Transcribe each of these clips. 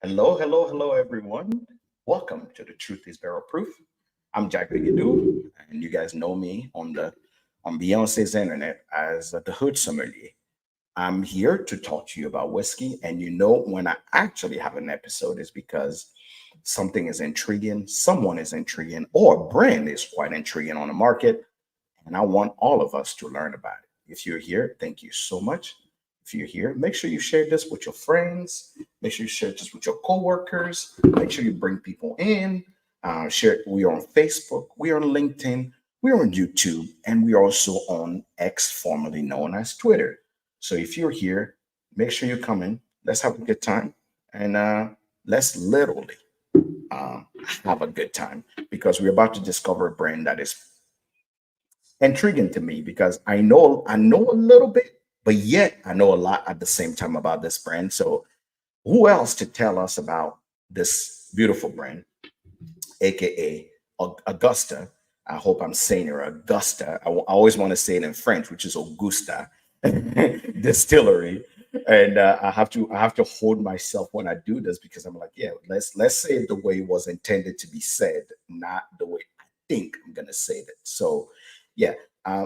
Hello, hello, hello, everyone. Welcome to the Truth is Barrel Proof. I'm Jack Bigadoo, and you guys know me on Beyonce's internet as the Hood Sommelier. I'm here to talk to you about whiskey, and when I actually have an episode is because something is intriguing, someone is intriguing, or a brand is quite intriguing on the market, and I want all of us to learn about it. If you're here, thank you so much. If you're here, make sure you share this with your friends. Make sure you share this with your coworkers. Make sure you bring people in. Share it. We are on Facebook. We are on LinkedIn. We are on YouTube, and we are also on X, formerly known as Twitter. So if you're here, make sure you come in. Let's have a good time, and let's literally uh, have a good time because we're about to discover a brand that is intriguing to me because I know a little bit, but yet I know a lot at the same time about this brand. So who else to tell us about this beautiful brand, aka Augusta? I hope I'm saying it right, Augusta. I always want to say it in French, which is Augusta Distillery, and I have to hold myself when I do this because I'm like, yeah, let's say it the way it was intended to be said, not the way I think I'm gonna say it. So, yeah,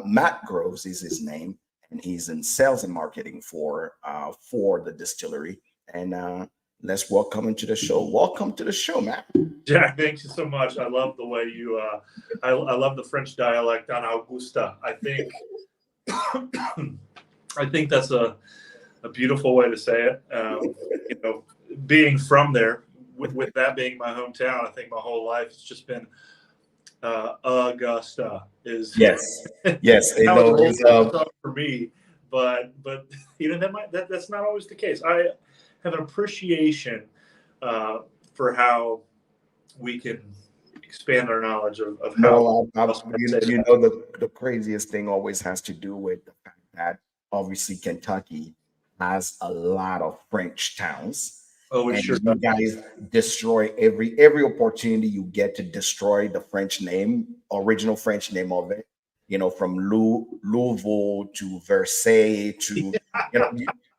Matt Groves is his name, and he's in sales and marketing for the distillery. And let's welcome him to the show. Welcome to the show, Matt. Jack, thank you so much. I love the way I love the French dialect on Augusta. I think that's a beautiful way to say it. Being from there, with that being my hometown, I think my whole life it's just been Augusta is Yes, yes, it that was a knows. whole stuff for me. But that's not always the case. I have an appreciation for how we can expand our knowledge of how. The craziest thing always has to do with the fact that obviously Kentucky has a lot of French towns, Oh, it and sure you does. guys destroy every opportunity you get to destroy the original French name of it. From Louisville to Versailles to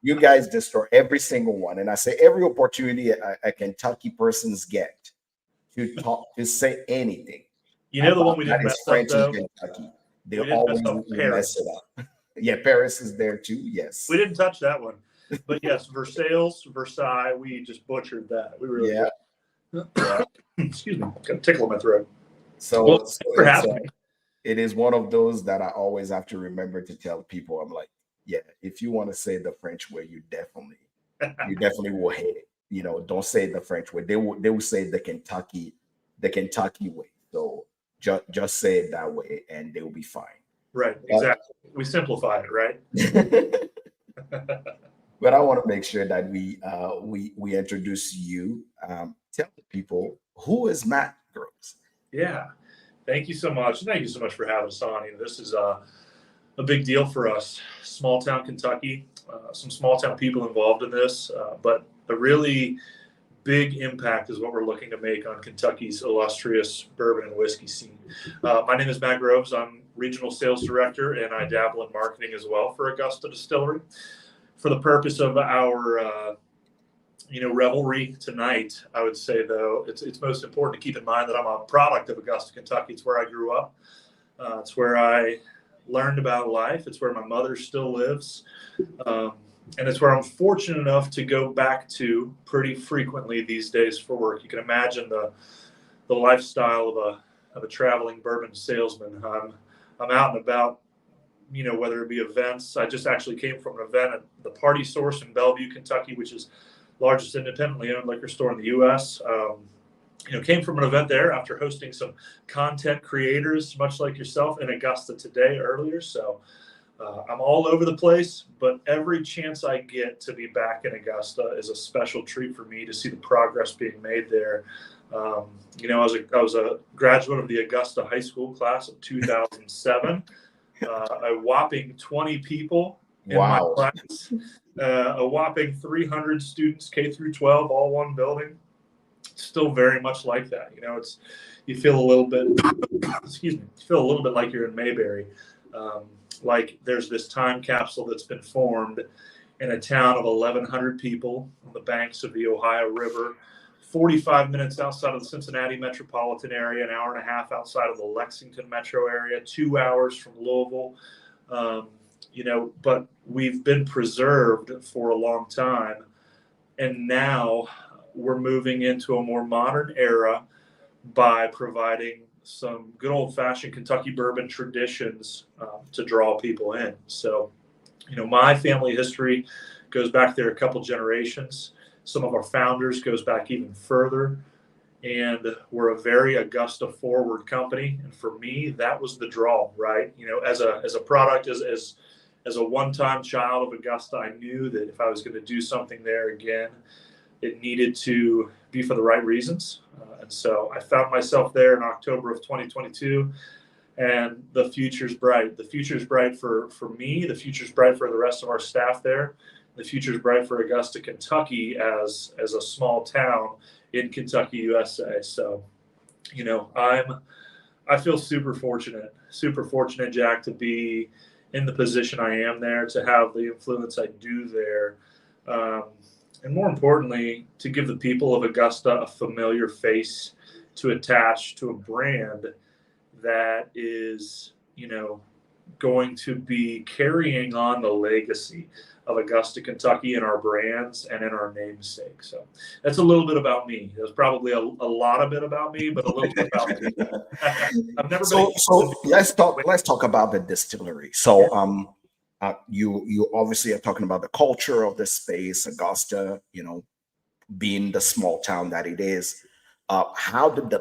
you guys destroy every single one, and I say every opportunity a Kentucky person's get to say anything You know the about one we that didn't is mess up French in though. Kentucky. They We didn't mess always up will mess Paris. it up. Yeah, Paris is there too. We Yes. didn't touch that one. But yes, Versailles, we just butchered that. We really Yeah. did. Yeah. Excuse me, got a tickle in my throat. Well, So thanks for having me. it is one of those that I always have to remember to tell people. I'm like, yeah, if you want to say the French way, you definitely will hate it. Don't say it the French way. They will say the Kentucky way. So just say it that way, and they will be fine. Right, But exactly. We simplified it, right? but I want to make sure that we introduce you. Tell the people who is Matt Groves. Yeah. Thank you so much. Thank you so much for having us on. This is a big deal for us. Small town Kentucky, some small town people involved in this, but a really big impact is what we're looking to make on Kentucky's illustrious bourbon and whiskey scene. My name is Matt Groves. I'm regional sales director, and I dabble in marketing as well for Augusta Distillery. For the purpose of our revelry tonight, I would say though it's most important to keep in mind that I'm a product of Augusta, Kentucky. It's where I grew up. It's where I learned about life. It's where my mother still lives. And it's where I'm fortunate enough to go back to pretty frequently these days for work. You can imagine the lifestyle of a traveling bourbon salesman. I'm out and about, whether it be events. I just actually came from an event at the Party Source in Bellevue, Kentucky, which is the largest independently owned liquor store in the U.S. Came from an event there after hosting some content creators, much like yourself, in Augusta today earlier. So I'm all over the place, but every chance I get to be back in Augusta is a special treat for me to see the progress being made there. I was a graduate of the Augusta High School class of 2007. A whopping 20 people in my Wow. class, a whopping 300 students, K through 12, all one building. Still very much like that. You feel a little bit, excuse me, you feel a little bit like you're in Mayberry. Like there's this time capsule that's been formed, in a town of 1,100 people on the banks of the Ohio River, 45 minutes outside of the Cincinnati metropolitan area, an hour and a half outside of the Lexington metro area, 2 hours from Louisville. But we've been preserved for a long time. And now we're moving into a more modern era by providing some good old-fashioned Kentucky bourbon traditions to draw people in. So, my family history goes back there a couple generations. Some of our founders goes back even further. And we're a very Augusta forward company. And for me, that was the draw, right? As a product, as a one-time child of Augusta, I knew that if I was going to do something there again, it needed to be for the right reasons. And so I found myself there in October of 2022, and the future's bright. The future's bright for me. The future's bright for the rest of our staff there. The future's bright for Augusta, Kentucky as a small town in Kentucky, USA. So, I feel super fortunate, Jack, to be in the position I am there, to have the influence I do there. And more importantly, to give the people of Augusta a familiar face to attach to a brand that is, going to be carrying on the legacy of Augusta, Kentucky in our brands and in our namesake. So that's a little bit about me. There's probably a lot of it about me, but a little bit about me. I've never been. So let's talk about the distillery. So you obviously are talking about the culture of the space, Augusta, being the small town that it is. How did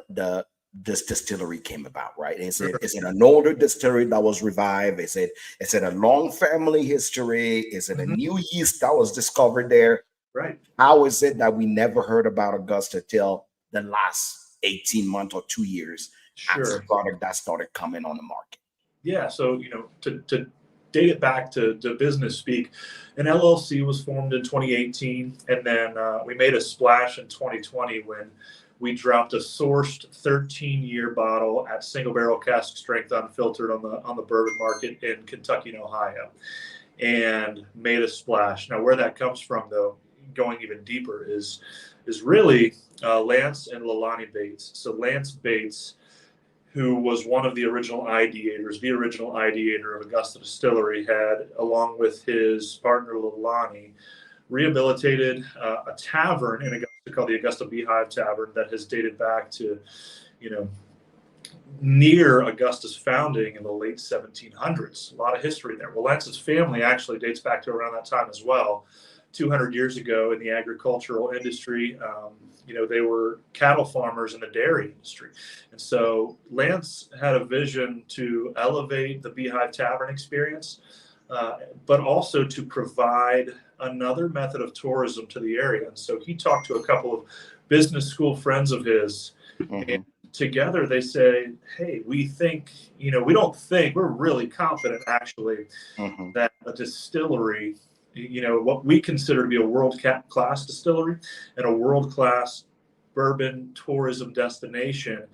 this distillery came about, right? Is it an older distillery that was revived? Is it a long family history? Is it a new yeast that was discovered there? Right. How is it that we never heard about Augusta till the last 18 months or 2 years as a product that started coming on the market? Yeah. So, to date it back to business speak, an LLC was formed in 2018, and then we made a splash in 2020 when we dropped a sourced 13-year bottle at single barrel cask strength unfiltered on the bourbon market in Kentucky and Ohio, and made a splash. Now, where that comes from, though, going even deeper, is really Lance and Leilani Bates. So Lance Bates, who was one of the original ideators, the original ideator of Augusta Distillery, had, along with his partner Leilani, rehabilitated a tavern in Augusta called the Augusta Beehive Tavern that has dated back to, near Augusta's founding in the late 1700s. A lot of history there. Well, Lance's family actually dates back to around that time as well. 200 years ago in the agricultural industry, they were cattle farmers in the dairy industry. And so Lance had a vision to elevate the Beehive Tavern experience, but also to provide another method of tourism to the area. And so he talked to a couple of business school friends of his, and together they say, hey, we're really confident actually that a distillery, what we consider to be a world-class distillery and a world-class bourbon tourism destination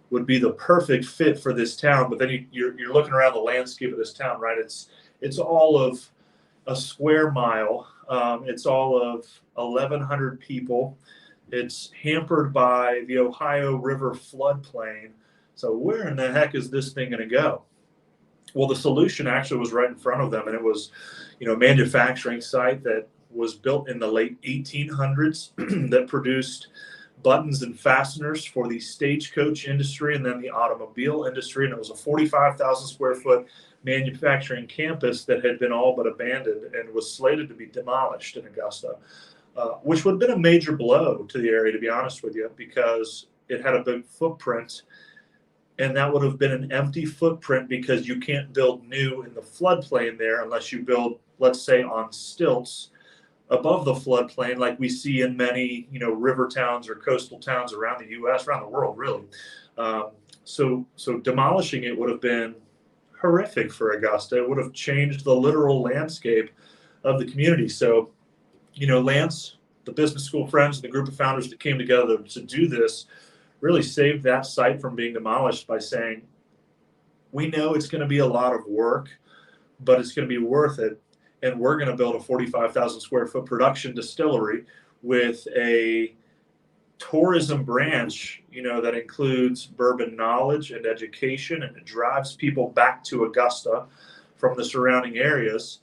would be the perfect fit for this town. But then you're looking around the landscape of this town, right? It's all of a square mile. It's all of 1,100 people. It's hampered by the Ohio River floodplain. So where in the heck is this thing going to go? Well, the solution actually was right in front of them, and it was, a manufacturing site that was built in the late 1800s that produced buttons and fasteners for the stagecoach industry and then the automobile industry. And it was a 45,000 square foot manufacturing campus that had been all but abandoned and was slated to be demolished in Augusta, which would have been a major blow to the area, to be honest with you, because it had a big footprint. And that would have been an empty footprint because you can't build new in the floodplain there unless you build, let's say, on stilts above the floodplain, like we see in many, river towns or coastal towns around the U.S., around the world, really. So demolishing it would have been horrific for Augusta. It would have changed the literal landscape of the community. So, Lance, the business school friends, and the group of founders that came together to do this really saved that site from being demolished by saying, we know it's going to be a lot of work, but it's going to be worth it and we're going to build a 45,000 square foot production distillery with a tourism branch, that includes bourbon knowledge and education, and it drives people back to Augusta from the surrounding areas.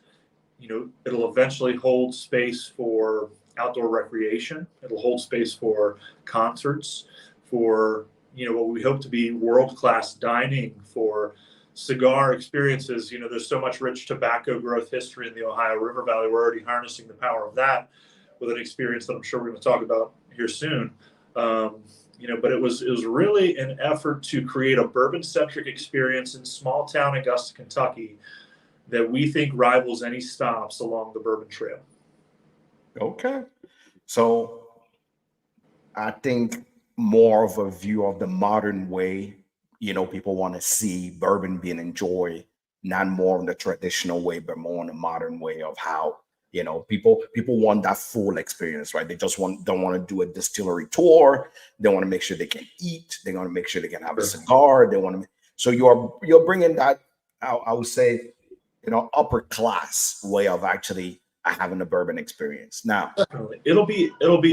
It'll eventually hold space for outdoor recreation. It'll hold space for concerts, for, what we hope to be world-class dining, for cigar experiences. There's so much rich tobacco growth history in the Ohio River Valley. We're already harnessing the power of that with an experience that I'm sure we're going to talk about here soon. But it was really an effort to create a bourbon-centric experience in small town Augusta, Kentucky, that we think rivals any stops along the Bourbon Trail. Okay. So I think more of a view of the modern way, people want to see bourbon being enjoyed, not more in the traditional way, but more in the modern way of how, people want that full experience, right? They just don't want to do a distillery tour. They want to make sure they can eat. They want to make sure they can have a cigar. So you're bringing that, I would say, upper class way of actually having a bourbon experience. Now, definitely. It'll be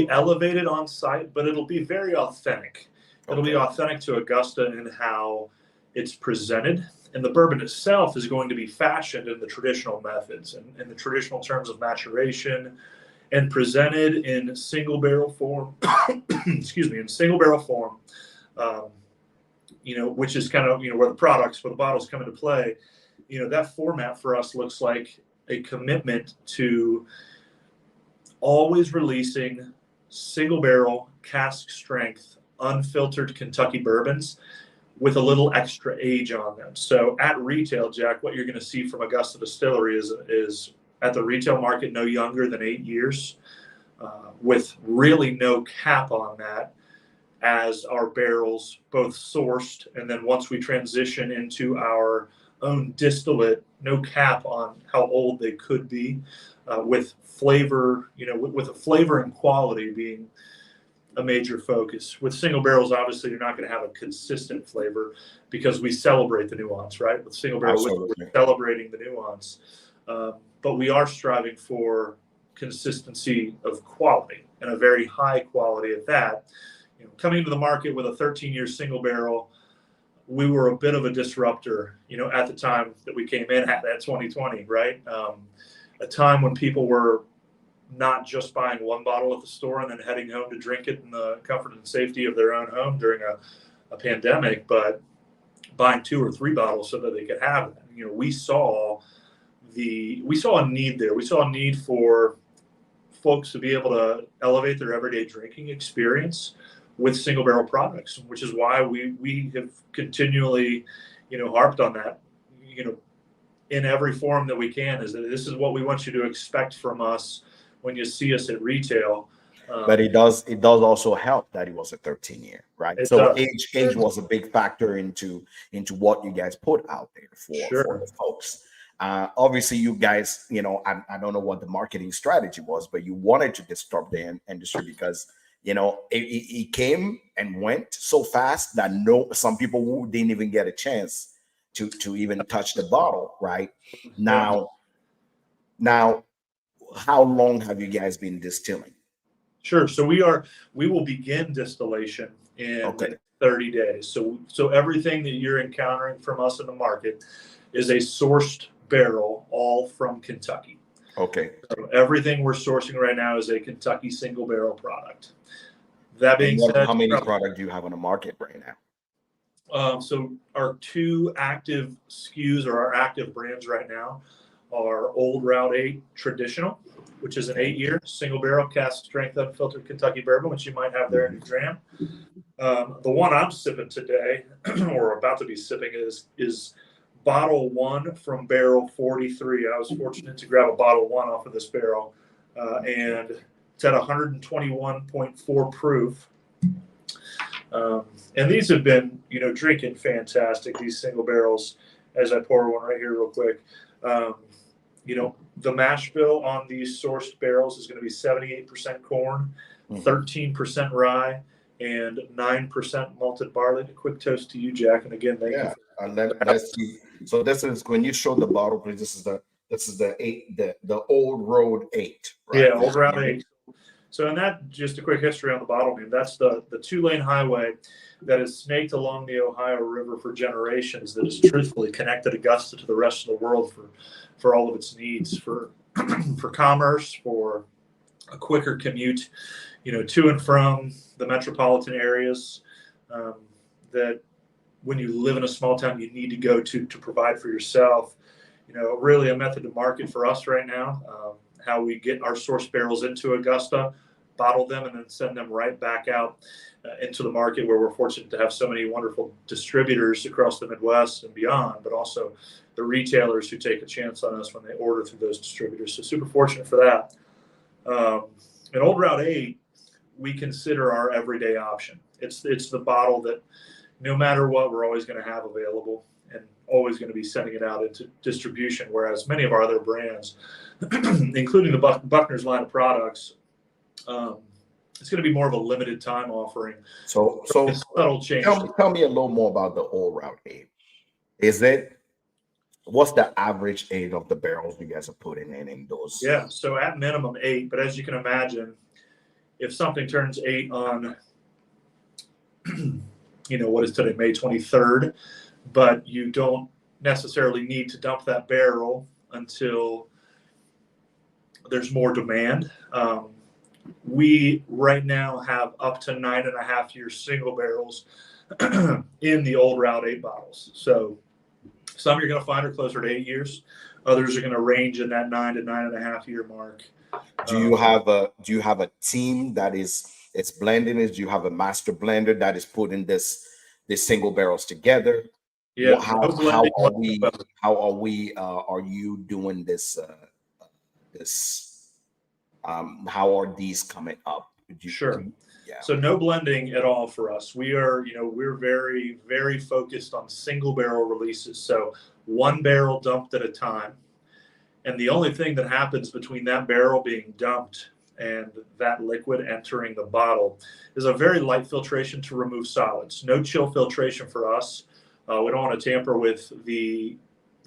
elevated on site, but it'll be very authentic. It'll be authentic to Augusta in how it's presented. And the bourbon itself is going to be fashioned in the traditional methods and in the traditional terms of maturation, and presented in single barrel form, in single barrel form, which is kind of, where the bottles come into play. That format for us looks like a commitment to always releasing single barrel, cask strength, unfiltered Kentucky bourbons with a little extra age on them. So at retail, Jack, what you're going to see from Augusta Distillery is at the retail market no younger than 8 years, with really no cap on that, as our barrels both sourced, and then once we transition into our own distillate, no cap on how old they could be, with flavor, with a flavor and quality being a major focus. With single barrels, obviously, you're not going to have a consistent flavor because we celebrate the nuance, right? With single barrel, we're celebrating the nuance, but we are striving for consistency of quality, and a very high quality at that. Coming into the market with a 13-year single barrel, we were a bit of a disruptor, at the time that we came in at that 2020, right? A time when people were not just buying one bottle at the store and then heading home to drink it in the comfort and safety of their own home during a pandemic, but buying 2 or 3 bottles so that they could have it. We saw a need there. We saw a need for folks to be able to elevate their everyday drinking experience with single barrel products, which is why we have continually, harped on that, in every form that we can, is that this is what we want you to expect from us when you see us at retail. But it does also help that it was a 13-year, right? So age was a big factor into what you guys put out there for the folks. Obviously, you guys, I don't know what the marketing strategy was, but you wanted to disrupt the industry because it came and went so fast that some people didn't even get a chance to even touch the bottle, right? Now, how long have you guys been distilling? Sure. So we will begin distillation in 30 days. So everything that you're encountering from us in the market is a sourced barrel, all from Kentucky. Okay. So everything we're sourcing right now is a Kentucky single barrel product. That being said, how many products do you have on the market right now? So our 2 active SKUs, or our active brands right now, are Old Route 8 Traditional, which is an 8-year single barrel cask strength unfiltered Kentucky bourbon, which you might have there in your dram. The one I'm sipping today, or about to be sipping, is bottle 1 from barrel 43. I was fortunate to grab a bottle 1 off of this barrel, and it's at 121.4 proof. And these have been, drinking fantastic, these single barrels, as I pour one right here real quick. The mash bill on these sourced barrels is going to be 78% corn, 13% rye, and 9% malted barley. A quick toast to you, Jack. And again, thank you. And then let's see. So this is when you show the bottle, please. This is the This is the eight, the old road 8, Yeah, right? Old Route 8. So, and that, just a quick history on the bottle name, that's the 2-lane highway that is snaked along the Ohio River for generations, that has truthfully connected Augusta to the rest of the world for all of its needs, for for commerce, for a quicker commute, to and from the metropolitan areas, that when you live in a small town, you need to go to provide for yourself. Really a method to market for us right now. How we get our source barrels into Augusta, bottle them, and then send them right back out into the market, where we're fortunate to have so many wonderful distributors across the Midwest and beyond, but also the retailers who take a chance on us when they order through those distributors. So super fortunate for that. And Old Route 8, we consider our everyday option. It's the bottle that no matter what, we're always going to have available and always going to be sending it out into distribution. Whereas many of our other brands, including the Buckner's line of products, it's going to be more of a limited time offering. So subtle change. Tell me a little more about the Old Route 8. What's the average age of the barrels you guys are putting in those? Yeah, so at minimum 8, but as you can imagine, if something turns 8 on, what is today, May 23rd, but you don't necessarily need to dump that barrel until there's more demand. We right now have up to 9.5-year single barrels in the Old Route 8 bottles. So some you're going to find are closer to 8 years. Others are going to range in that 9 to 9.5-year mark. Do you have a team that is blending it? Do you have a master blender that is putting this single barrels together? Yeah. Are you doing this? How are these coming up? Sure. Yeah. So no blending at all for us. We are, we're very, very focused on single barrel releases. So one barrel dumped at a time. And the only thing that happens between that barrel being dumped and that liquid entering the bottle is a very light filtration to remove solids. No chill filtration for us. We don't want to tamper with the,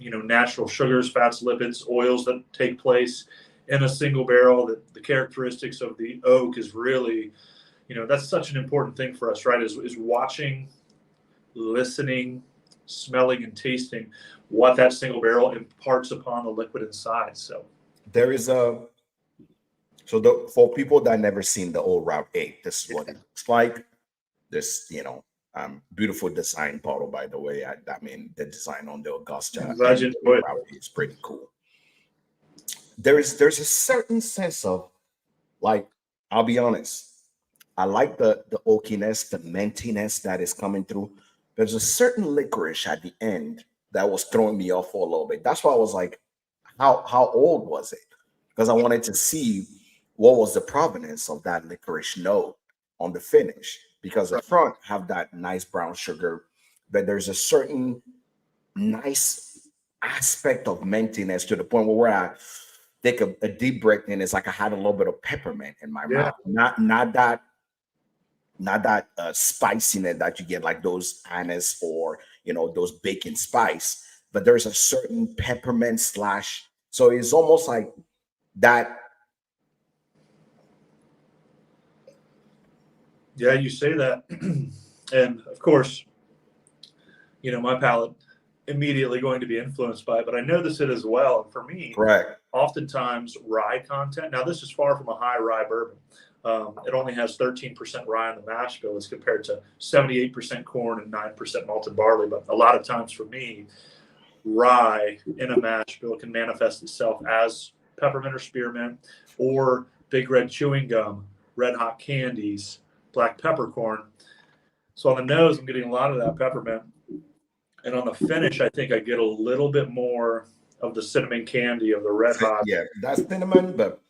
natural sugars, fats, lipids, oils that take place in a single barrel. That the characteristics of the oak is really, that's such an important thing for us, right? Is watching, listening, smelling, and tasting what that single barrel imparts upon the liquid inside. So there is for people that never seen the Old Route 8, this is what it looks like. This, beautiful design bottle, by the way. I mean, the design on the Augusta Route is pretty cool. There's a certain sense of, like, I'll be honest, I like the oakiness, the mintiness that is coming through. There's a certain licorice at the end that was throwing me off for a little bit. That's why I was like, how old was it? Because I wanted to see what was the provenance of that licorice note on the finish. Because the front have that nice brown sugar, but there's a certain nice aspect of mintiness to the point where I take a deep breath and it's like I had a little bit of peppermint in my mouth. Not that spiciness that you get like those anise or those baking spice, but there's a certain peppermint slash. So it's almost like that. Yeah, you say that, and of course, my palate immediately going to be influenced by it, but I notice it as well. And for me, correct, oftentimes rye content. Now, this is far from a high rye bourbon. It only has 13% rye in the mash bill as compared to 78% corn and 9% malted barley. But a lot of times for me, rye in a mash bill can manifest itself as peppermint or spearmint or big red chewing gum, red hot candies, black peppercorn. So on the nose, I'm getting a lot of that peppermint. And on the finish, I think I get a little bit more of the cinnamon candy of the red hot. Yeah, that's cinnamon, but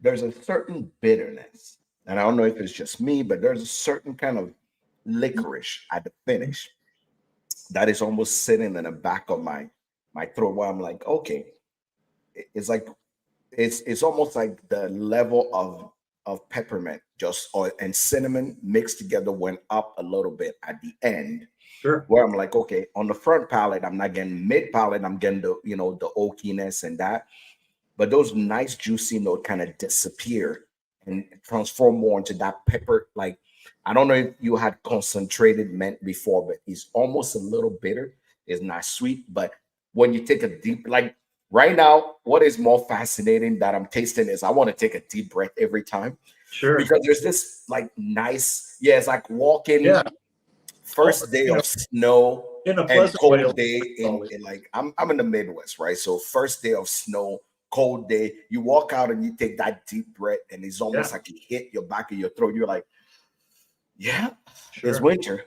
there's a certain bitterness. And I don't know if it's just me, but there's a certain kind of licorice at the finish that is almost sitting in the back of my throat where I'm like, okay, it's like it's almost like the level of peppermint and cinnamon mixed together went up a little bit at the end. Sure. where I'm like, okay, on the front palate, I'm not getting mid palate, I'm getting the, the oakiness and that, but those nice juicy note kind of disappear and transform more into that pepper. Like, I don't know if you had concentrated mint before, but it's almost a little bitter. It's not sweet, but when you take a deep, like right now, what is more fascinating that I'm tasting is I want to take a deep breath every time, Sure. because there's this like nice, yeah, it's like walking Yeah. Well, first day of snow in a and pleasant way. cold day in like I'm in the Midwest, right? So first day of snow, cold day, you walk out and you take that deep breath, and it's almost Yeah. like it hit your back of your throat. You're like, yeah, it's Sure. winter.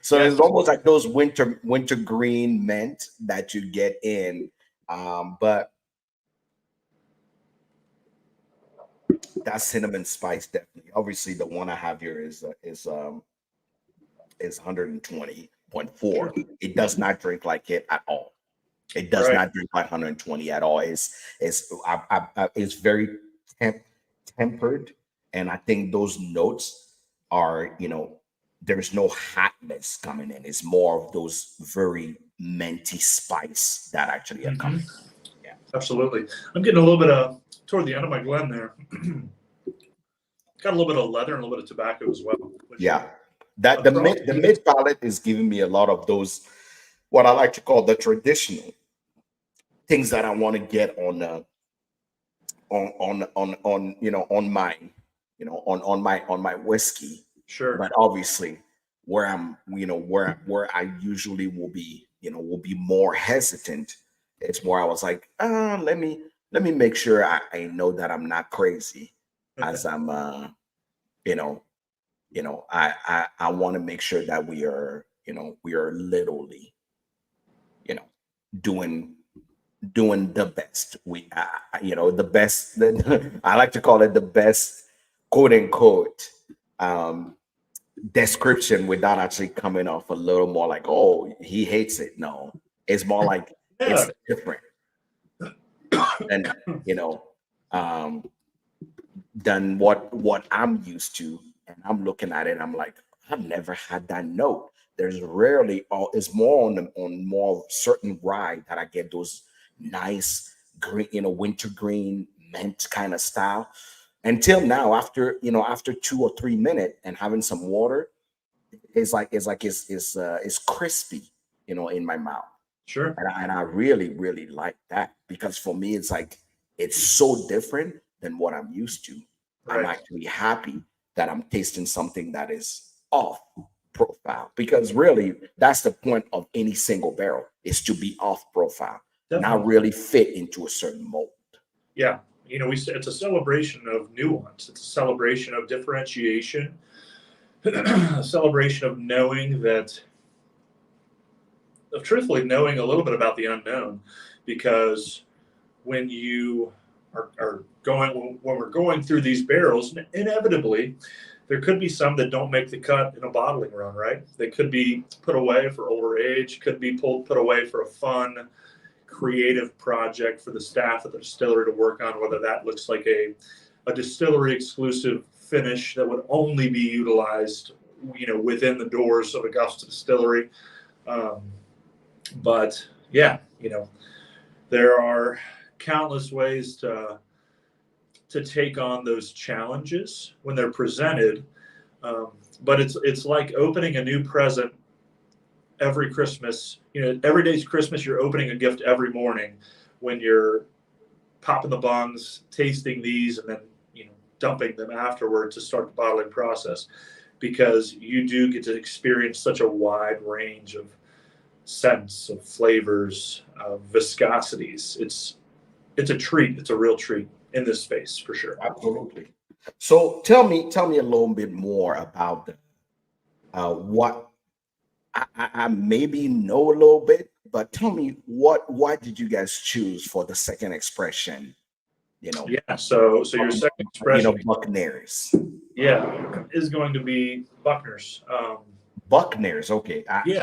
So Yeah. it's almost like those winter green mint that you get in. But that cinnamon spice definitely. Obviously, the one I have here is 120.4. Sure. It does not drink like it at all. It does Right. not drink like 120 at all. It's very temp- tempered, and I think those notes are, there's no hotness coming in. It's more of those very minty spice that actually are Hmm. coming. Yeah, Absolutely. I'm getting a little bit of toward the end of my blend there. Got a little bit of leather and a little bit of tobacco as well. Which yeah. That across the mid palate is giving me a lot of those, what I like to call the traditional things that I want to get on my on my whiskey. Sure. But obviously where I'm, where I usually will be more hesitant, it's more I was like, let me make sure I know that I'm not crazy as I'm you know I want to make sure that we are literally, you know doing the best. The best. I like to call it the best, quote unquote, um, description without actually coming off a little more like, oh, he hates it. No, it's more like Yeah. it's different, and you know, um, than what I'm used to, and I'm looking at it. I'm like, I've never had that note. There's rarely, all it's more on more certain rye that I get those nice green, winter green mint kind of style. Until now, after 2 or 3 minutes and having some water, it's crispy, in my mouth. Sure. And I really, really like that, because for me, it's like it's so different than what I'm used to. I'm Right. actually happy that I'm tasting something that is off profile, because really that's the point of any single barrel, is to be off profile, not Definitely. really fit into a certain mold. Yeah. We say it's a celebration of nuance. It's a celebration of differentiation, a celebration of knowing that, of truthfully knowing a little bit about the unknown, because when you are going, when we're going through these barrels, inevitably there could be some that don't make the cut in a bottling run, right? They could be put away for older age, could be put away for a fun, creative project for the staff at the distillery to work on, whether that looks like a distillery exclusive finish that would only be utilized, within the doors of Augusta Distillery. Um, but yeah, there are countless ways to take on those challenges when they're presented. Um, but it's like opening a new present every Christmas. Every day's Christmas. You're opening a gift every morning when you're popping the bungs, tasting these, and then dumping them afterward to start the bottling process, because you do get to experience such a wide range of scents, of flavors, of viscosities. It's a treat. It's a real treat in this space for sure. Absolutely. So tell me a little bit more about what I maybe know a little bit, but tell me why did you guys choose for the second expression? Yeah. So your second expression, Buccaneers. yeah, is going to be Buckner's. Buccaneers. Okay. Yeah.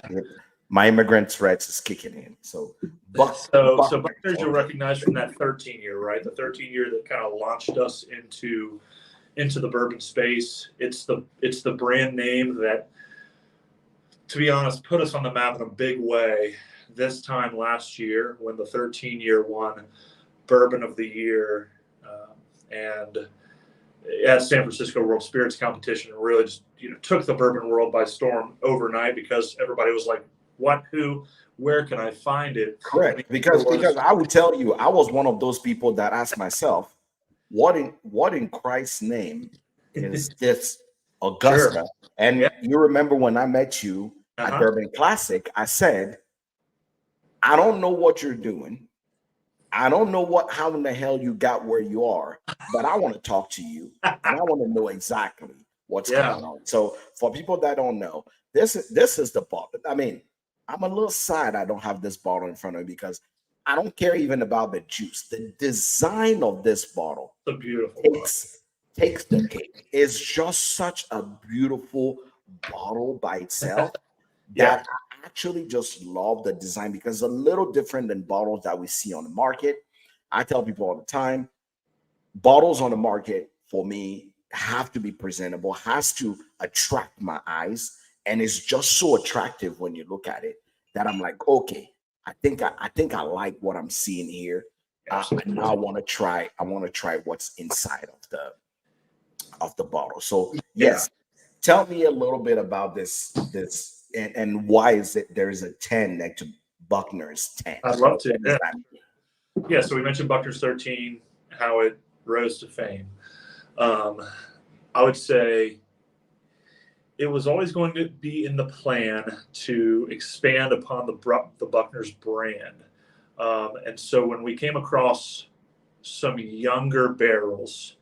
My immigrant threats is kicking in. So So Buccaneers. Buckner's you'll Okay. recognize from that 13 year, right? The 13 year that kind of launched us into the bourbon space. It's the brand name that to be honest, put us on the map in a big way this time last year when the 13-year won Bourbon of the Year, and at San Francisco World Spirits Competition, and really just took the bourbon world by storm overnight because everybody was like, "What? Who? Where can I find it?" Correct. Because I would tell you, I was one of those people that asked myself, what in Christ's name is this Augusta? Sure. And Yeah. you remember when I met you at Bourbon Classic, I said, I don't know what you're doing. I don't know how in the hell you got where you are, but I want to talk to you and I want to know exactly what's going on. So for people that don't know, this is the bottle. I mean, I'm a little sad I don't have this bottle in front of me because I don't care even about the juice. The design of this bottle takes the cake. It's just such a beautiful bottle by itself that I actually just love the design because it's a little different than bottles that we see on the market. I tell people all the time, bottles on the market for me have to be presentable, has to attract my eyes, and it's just so attractive when you look at it that I'm like, okay, I think I like what I'm seeing here. And now I want to try what's inside of the bottle. So yes, tell me a little bit about this and why is it there is a 10 next to Buckner's 10? I'd love to. Yeah, so we mentioned Buckner's 13, how it rose to fame. I would say it was always going to be in the plan to expand upon the Buckner's brand. And so when we came across some younger barrels,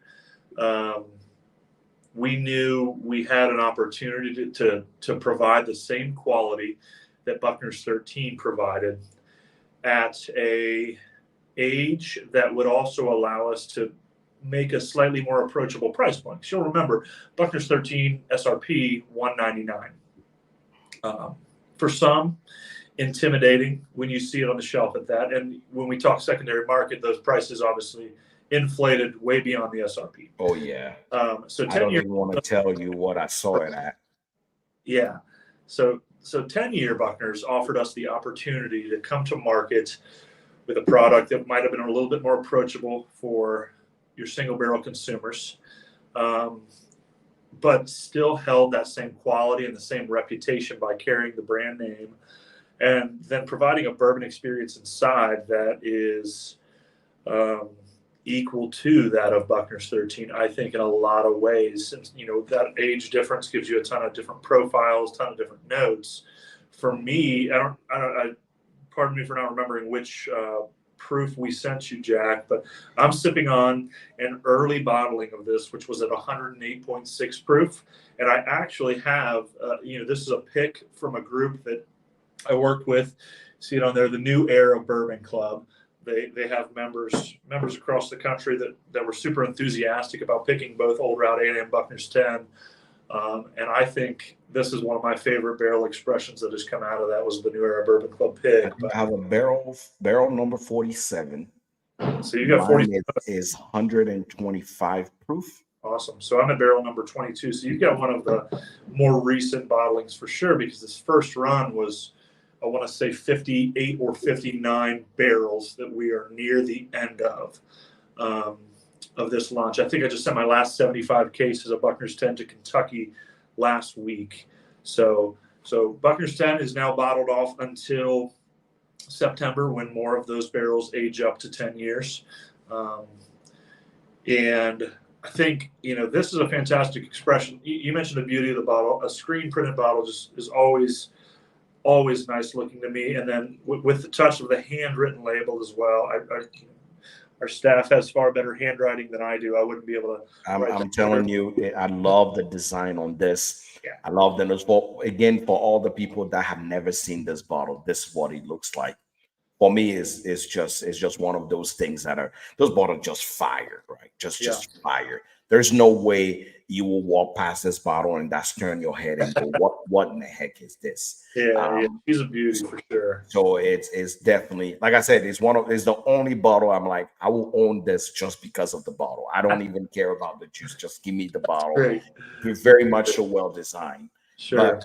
we knew we had an opportunity to provide the same quality that Buckner's 13 provided at a age that would also allow us to make a slightly more approachable price point. You'll remember Buckner's 13 SRP $199. For some, intimidating when you see it on the shelf at that. And when we talk secondary market, those prices obviously inflated way beyond the SRP. Oh yeah. So 10 I don't year, even want to tell you what I saw it at. Yeah. So 10-year Buckner's offered us the opportunity to come to market with a product that might have been a little bit more approachable for your single barrel consumers, but still held that same quality and the same reputation by carrying the brand name, and then providing a bourbon experience inside that is equal to that of Buckner's 13, I think, in a lot of ways. And, that age difference gives you a ton of different profiles, ton of different notes. For me, pardon me for not remembering which proof we sent you, Jack, but I'm sipping on an early bottling of this, which was at 108.6 proof. And I actually have, this is a pick from a group that I worked with. See it on there, the New Era Bourbon Club. They have members across the country that were super enthusiastic about picking both Old Route 8 and Buckner's 10. And I think this is one of my favorite barrel expressions that has come out of that was the New Era Bourbon Club pick. I have a barrel number 47. So you got 40 is 125 proof. Awesome. So I'm at barrel number 22. So you've got one of the more recent bottlings for sure, because this first run was, I want to say 58 or 59 barrels that we are near the end of this launch. I think I just sent my last 75 cases of Buckner's 10 to Kentucky last week. So Buckner's 10 is now bottled off until September, when more of those barrels age up to 10 years. And I think, this is a fantastic expression. You mentioned the beauty of the bottle. A screen printed bottle just is always nice looking to me. And then with the touch of the handwritten label as well, our staff has far better handwriting than I do. I wouldn't be able to. I'm telling you, I love the design on this. Yeah. I love them as well. Again, for all the people that have never seen this bottle, this is what it looks like. For me, is just one of those things those bottles just fire, right? Just fire. There's no way you will walk past this bottle and that's turn your head and go, what in the heck is this? Yeah, she's a beauty for sure. So it's definitely, like I said, it's the only bottle I'm like, I will own this just because of the bottle. I don't even care about the juice. Just give me the bottle. Great. It's very much so well designed. Sure.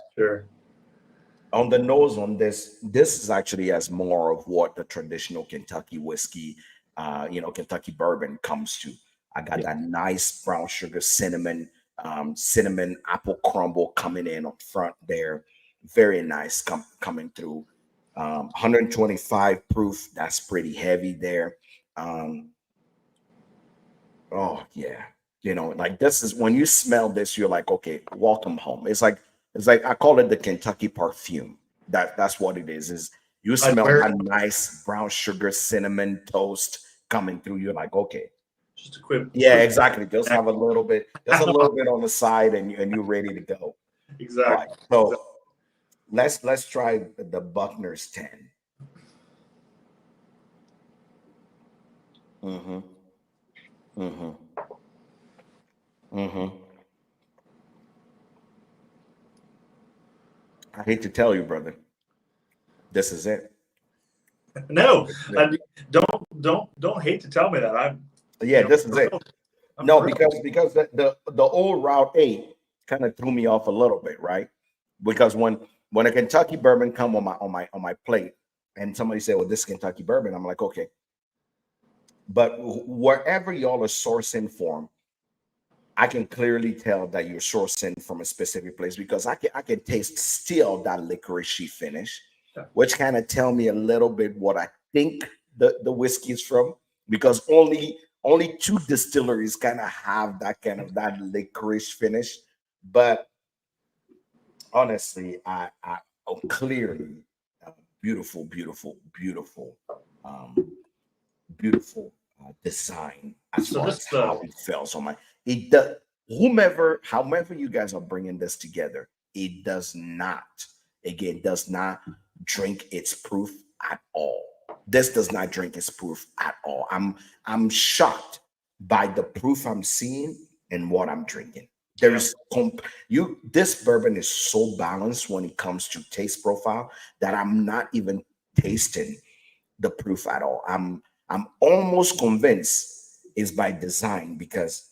On the nose on this is actually as more of what the traditional Kentucky whiskey, Kentucky bourbon comes to. I got that nice brown sugar cinnamon, cinnamon apple crumble coming in on front there. Very nice coming through. 125 proof. That's pretty heavy there. Um, Oh yeah. Like this is when you smell this, you're like, okay, welcome home. It's like I call it the Kentucky perfume. That's what it is. Is you I'd smell wear that nice brown sugar cinnamon toast coming through. You're like, okay, just a quick, yeah, quick. exactly. Just a little bit on the side, and you're ready to go. All right. Exactly. So let's try the Buckner's 10. Mm-hmm. Mm-hmm. Mm-hmm. I hate to tell you, brother, this is it. No, This is it. I, don't hate to tell me that. Yeah, this is it. I'm No, thrilled. because the old Route 8 kind of threw me off a little bit, right? Because when a Kentucky bourbon come on my plate, and somebody said, "Well, this is Kentucky bourbon," I'm like, okay. But wherever y'all are sourcing from, I can clearly tell that you're sourcing from a specific place because I can taste still that licoricey finish, Yeah. which kind of tell me a little bit what I think the whiskey is from. Because only two distilleries kind of have that licorice finish, but honestly, I oh, clearly beautiful, beautiful, beautiful, um, beautiful design as So far this as how it feels on my it does however you guys are bringing this together, it does not drink its proof at all. This does not drink its proof at all. I'm shocked by the proof I'm seeing and what I'm drinking. yeah. There's you this bourbon is so balanced when it comes to taste profile that I'm not even tasting the proof at all. I'm almost convinced it's by design because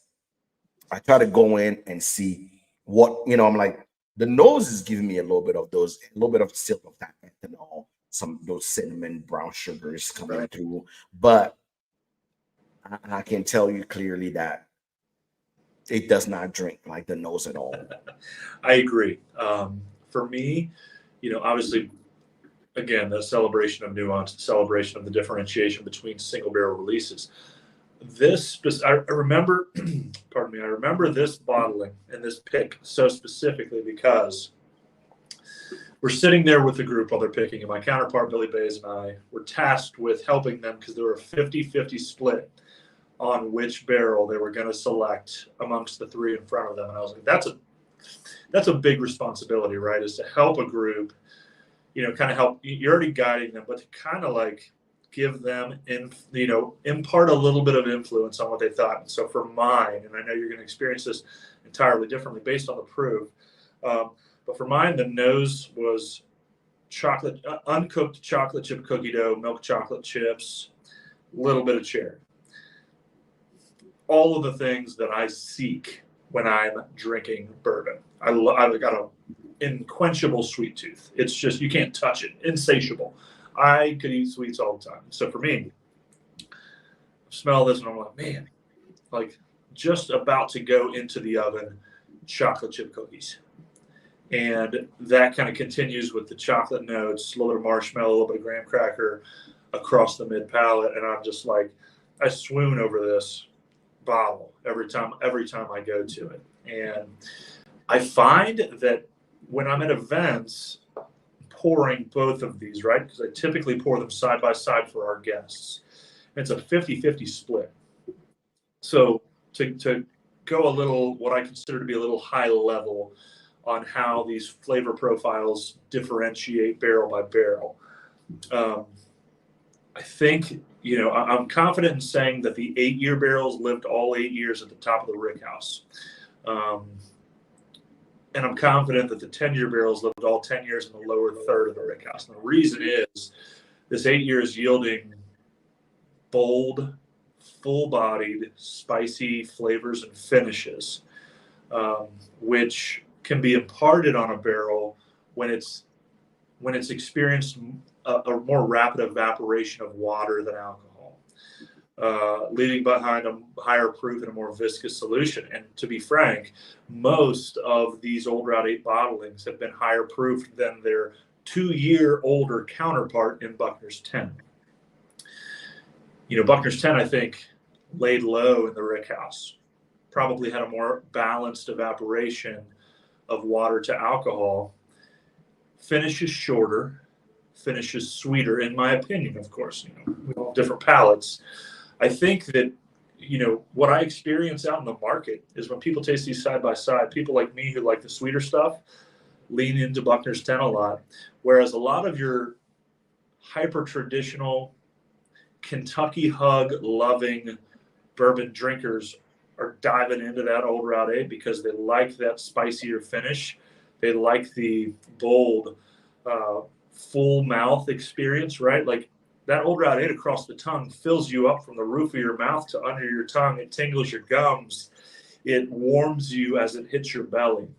I try to go in and see what I'm like. The nose is giving me a little bit of still of that ethanol, some of those cinnamon brown sugars coming Right. through, but I can tell you clearly that it does not drink like the nose at all. I agree. For me, obviously, again, the celebration of nuance, the celebration of the differentiation between single barrel releases. I remember, pardon me, I remember this bottling and this pick so specifically because we're sitting there with the group while they're picking, and my counterpart, Billy Bays, and I were tasked with helping them because there were a 50-50 split on which barrel they were going to select amongst the three in front of them. And I was like, that's a big responsibility, right? Is to help a group, kind of help. You're already guiding them, but to kind of like give them, impart a little bit of influence on what they thought. And so for mine, and I know you're going to experience this entirely differently based on the proof, but for mine, the nose was chocolate, uncooked chocolate chip cookie dough, milk chocolate chips, a little bit of cherry. All of the things that I seek when I'm drinking bourbon. I've got a unquenchable sweet tooth. It's just, you can't touch it. Insatiable. I could eat sweets all the time. So for me, smell this and I'm like, man, like just about to go into the oven, chocolate chip cookies. And that kind of continues with the chocolate notes, a little bit of marshmallow, a little bit of graham cracker across the mid palate. And I'm just like, I swoon over this bottle every time I go to it. And I find that when I'm at events pouring both of these, right, because I typically pour them side by side for our guests, it's a 50-50 split. So to go a little, what I consider to be a little high level on how these flavor profiles differentiate barrel by barrel, I think, I'm confident in saying that the 8-year barrels lived all 8 years at the top of the rick house. And I'm confident that the 10-year barrels lived all 10 years in the lower third of the rick house. And the reason is this 8 years yielding bold, full-bodied, spicy flavors and finishes, which can be imparted on a barrel when it's when it's experienced a more rapid evaporation of water than alcohol, leaving behind a higher proof and a more viscous solution. And to be frank, most of these Old Route 8 bottlings have been higher proof than their 2-year older counterpart in Buckner's 10. Buckner's 10, I think, laid low in the rick house, probably had a more balanced evaporation of water to alcohol, finishes shorter, finishes sweeter, in my opinion, of course. We all have different palates. I think that, what I experience out in the market is when people taste these side by side, people like me who like the sweeter stuff lean into Buckner's 10 a lot, whereas a lot of your hyper traditional Kentucky hug loving bourbon drinkers are diving into that Old Route 8 because they like that spicier finish. They like the bold, full mouth experience, right? Like that Old Route 8 across the tongue fills you up from the roof of your mouth to under your tongue. It tingles your gums. It warms you as it hits your belly.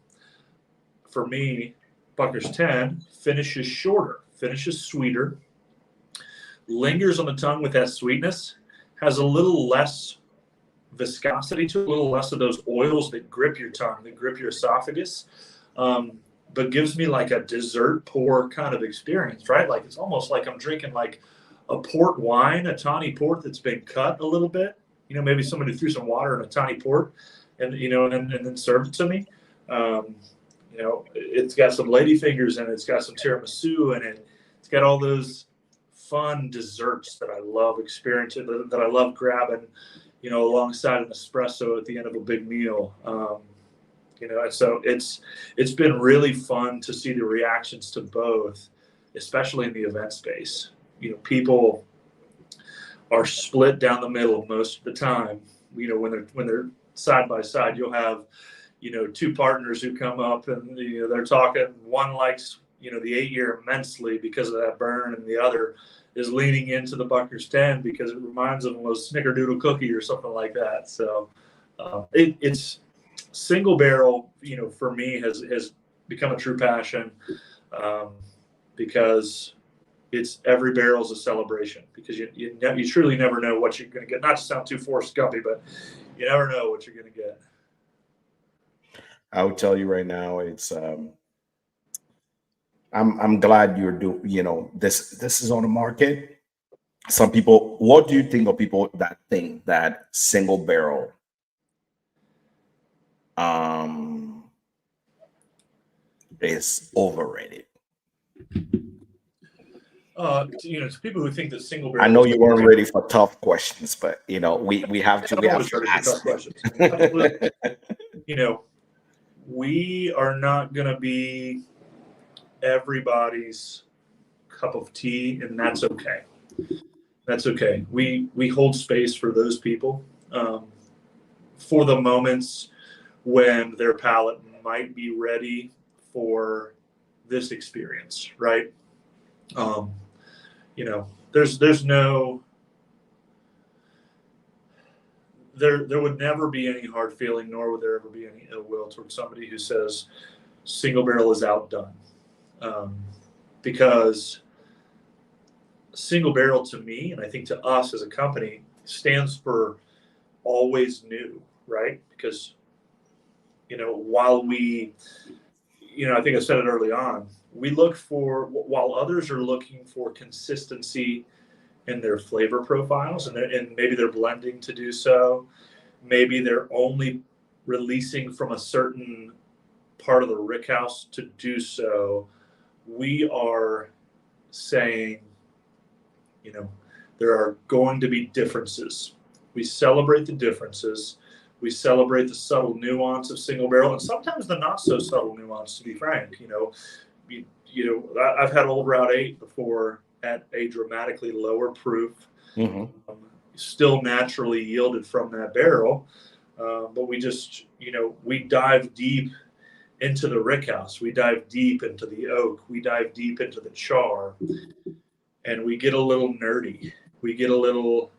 For me, Buckner's 10 finishes shorter, finishes sweeter, lingers on the tongue with that sweetness, has a little less viscosity to it, a little less of those oils that grip your tongue, that grip your esophagus, but gives me like a dessert pour kind of experience, right? Like it's almost like I'm drinking like a port wine, a tawny port that's been cut a little bit. Maybe somebody threw some water in a tawny port and then served it to me. It's got some ladyfingers in it. It's got some tiramisu in it. It's got all those fun desserts that I love experiencing, that I love grabbing, alongside an espresso at the end of a big meal. And so it's been really fun to see the reactions to both, especially in the event space. People are split down the middle most of the time. When they're side by side, you'll have, two partners who come up and they're talking. One likes the 8-year immensely because of that burn, and the other is leaning into the Buckner's 10 because it reminds them of a snickerdoodle cookie or something like that. So it's single barrel, for me has become a true passion, because it's every barrel's a celebration, because you truly never know what you're going to get. Not to sound too Forrest Gumpy, but you never know what you're going to get. I would tell you right now, it's I'm glad you're doing, this is on the market. Some people, what do you think of people that think that single barrel is overrated? To people who think that single barrel. I know you weren't ready for tough questions, but we have to ask questions. We are not going to be everybody's cup of tea, and that's okay. That's okay. We hold space for those people, for the moments when their palate might be ready for this experience, right? There's no, there would never be any hard feeling, nor would there ever be any ill will towards somebody who says single barrel is outdone, because single barrel to me, and I think to us as a company, stands for always new, right? Because while we, I think I said it early on, we look for, while others are looking for consistency in their flavor profiles, and maybe they're blending to do so, maybe they're only releasing from a certain part of the rickhouse to do so, we are saying, there are going to be differences. We celebrate the differences. We celebrate the subtle nuance of single barrel, and sometimes the not so subtle nuance, to be frank. I've had Old Route 8 before at a dramatically lower proof, still naturally yielded from that barrel, but we just, we dive deep into the rickhouse. We dive deep into the oak. We dive deep into the char, and we get a little nerdy. We get a little,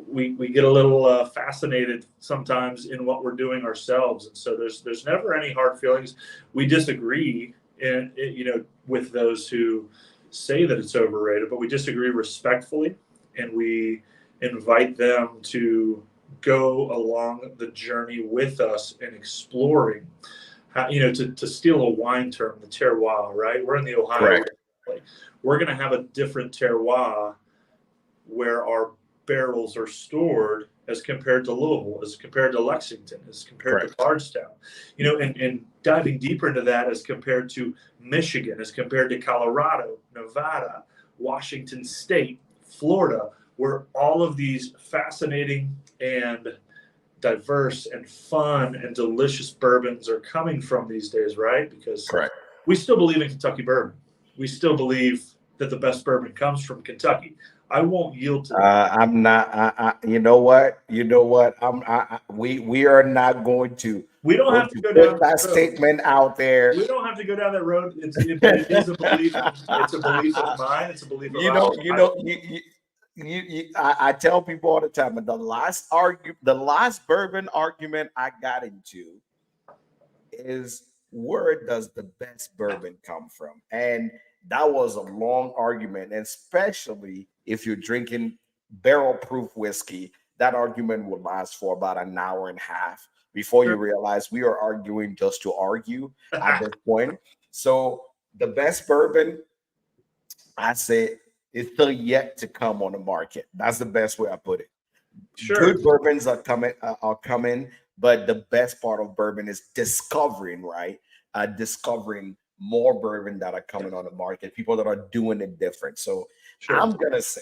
we get a little fascinated sometimes in what we're doing ourselves. And so there's never any hard feelings. We disagree with those who say that it's overrated, but we disagree respectfully, and we invite them to go along the journey with us and exploring how, to steal a wine term, the terroir, right? We're in the Ohio. Correct. We're going to have a different terroir where our barrels are stored as compared to Louisville, as compared to Lexington, as compared Correct. to Bardstown, and diving deeper into that as compared to Michigan, as compared to Colorado, Nevada, Washington State, Florida, where all of these fascinating and diverse and fun and delicious bourbons are coming from these days, right? Because Correct. we still believe in Kentucky bourbon. We still believe that the best bourbon comes from Kentucky. I won't yield to that. I'm not. You know what? We are not going to. We don't have to go put down that statement out there. We don't have to go down that road. But it is a belief. It's a belief of mine. It's a belief of ours. I tell people all the time, and the last bourbon argument I got into is, where does the best bourbon come from? And that was a long argument, and especially if you're drinking barrel proof whiskey, that argument will last for about an hour and a half before you realize we are arguing just to argue at this point. So the best bourbon, I say, is still yet to come on the market. That's the best way I put it. Sure. Good bourbons are coming, but the best part of bourbon is discovering, right? Discovering more bourbon that are coming on the market, people that are doing it different. So I'm gonna say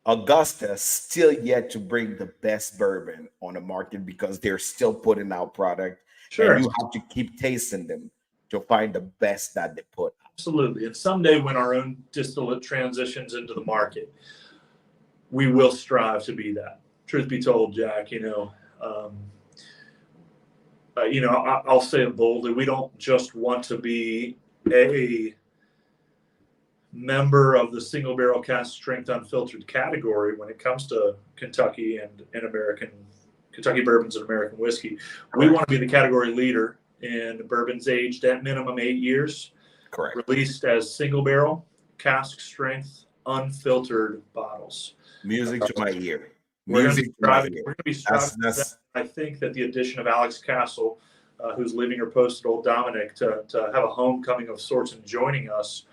Augusta still yet to bring the best bourbon on the market because they're still putting out product. Sure. And you have to keep tasting them to find the best that they put out. Absolutely. And someday when our own distillate transitions into the market, we will strive to be that. Truth be told, Jack, I'll say it boldly. We don't just want to be a member of the single barrel cask strength unfiltered category when it comes to Kentucky and Kentucky bourbons and American whiskey. We want to be the category leader in bourbons aged at minimum 8 years. Correct. Released as single barrel, cask strength, unfiltered bottles. Music to my ear. We're going to be striving. I think that the addition of Alex Castle, who's leaving her post at Old Dominic, to have a homecoming of sorts and joining us,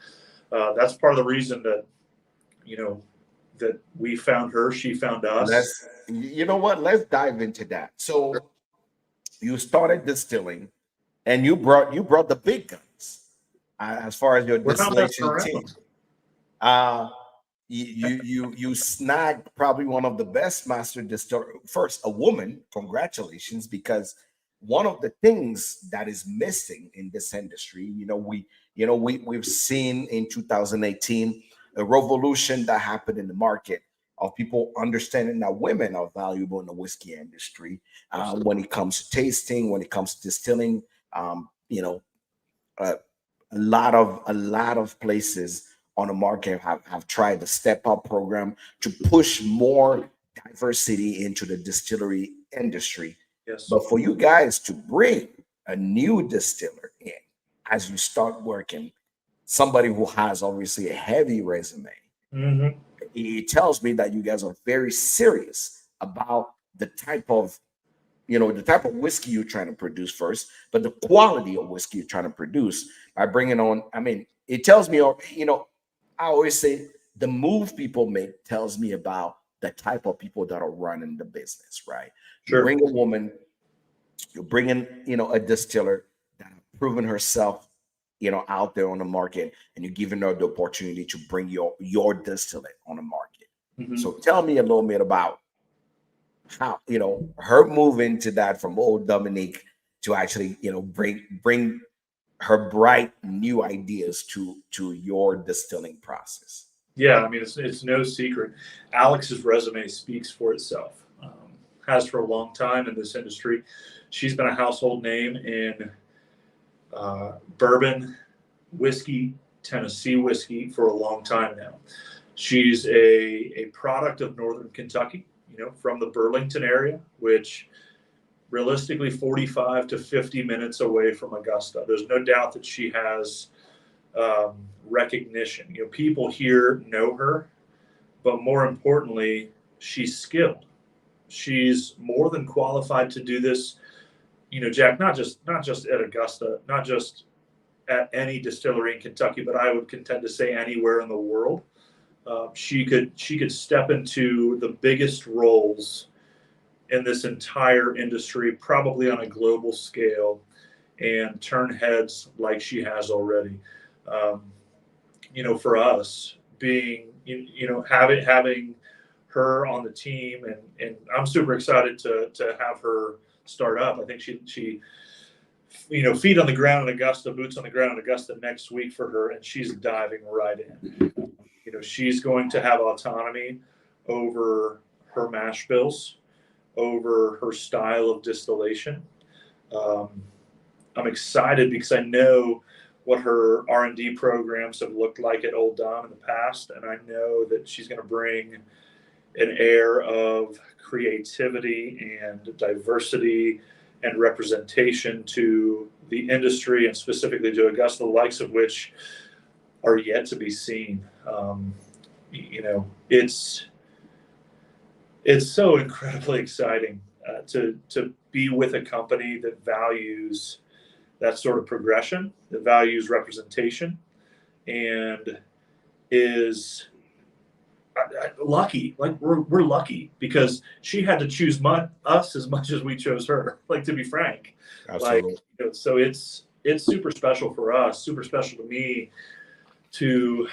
that's part of the reason that, that we found her, she found us. Let's dive into that. So you started distilling, and you brought the big guns as far as your distillation team. You snagged probably one of the best master distillers. First, a woman. Congratulations, because one of the things that is missing in this industry, we've seen in 2018 a revolution that happened in the market of people understanding that women are valuable in the whiskey industry when it comes to tasting, when it comes to distilling. A lot of places on the market have tried the step up program to push more diversity into the distillery industry. Yes. But for you guys to bring a new distiller in as you start working, somebody who has obviously a heavy resume, it tells me that you guys are very serious about the type of whiskey you're trying to produce first, but the quality of whiskey you're trying to produce by bringing on. I mean, it tells me, I always say the move people make tells me about the type of people that are running the business, right? Sure. You bring a woman, you're bringing, a distiller that has proven herself, out there on the market, and you're giving her the opportunity to bring your distillate on the market. So tell me a little bit about how, her move into that from Old Dominic to actually, bring her bright new ideas to your distilling process. Yeah, I mean, it's no secret. Alex's resume speaks for itself. Has for a long time in this industry. She's been a household name in bourbon, whiskey, Tennessee whiskey for a long time now. She's a product of Northern Kentucky, from the Burlington area, which realistically 45 to 50 minutes away from Augusta. There's no doubt that she has recognition. People here know her, but more importantly, she's skilled. She's more than qualified to do this. Jack, not just at Augusta, not just at any distillery in Kentucky, but I would contend to say anywhere in the world. She could step into the biggest roles in this entire industry, probably on a global scale, and turn heads like she has already. For us, being having her on the team, and I'm super excited to have her start up. I think she feet on the ground in Augusta, boots on the ground in Augusta next week for her, and she's diving right in. She's going to have autonomy over her mash bills, over her style of distillation. I'm excited because I know what her R&D programs have looked like at Old Dom in the past, and I know that she's going to bring an air of creativity and diversity and representation to the industry, and specifically to Augusta, the likes of which are yet to be seen. It's so incredibly exciting to be with a company that values that sort of progression, that values representation, and is lucky. Like we're lucky because she had to choose us as much as we chose her. Like, to be frank, Absolutely. So it's super special for us, super special to me to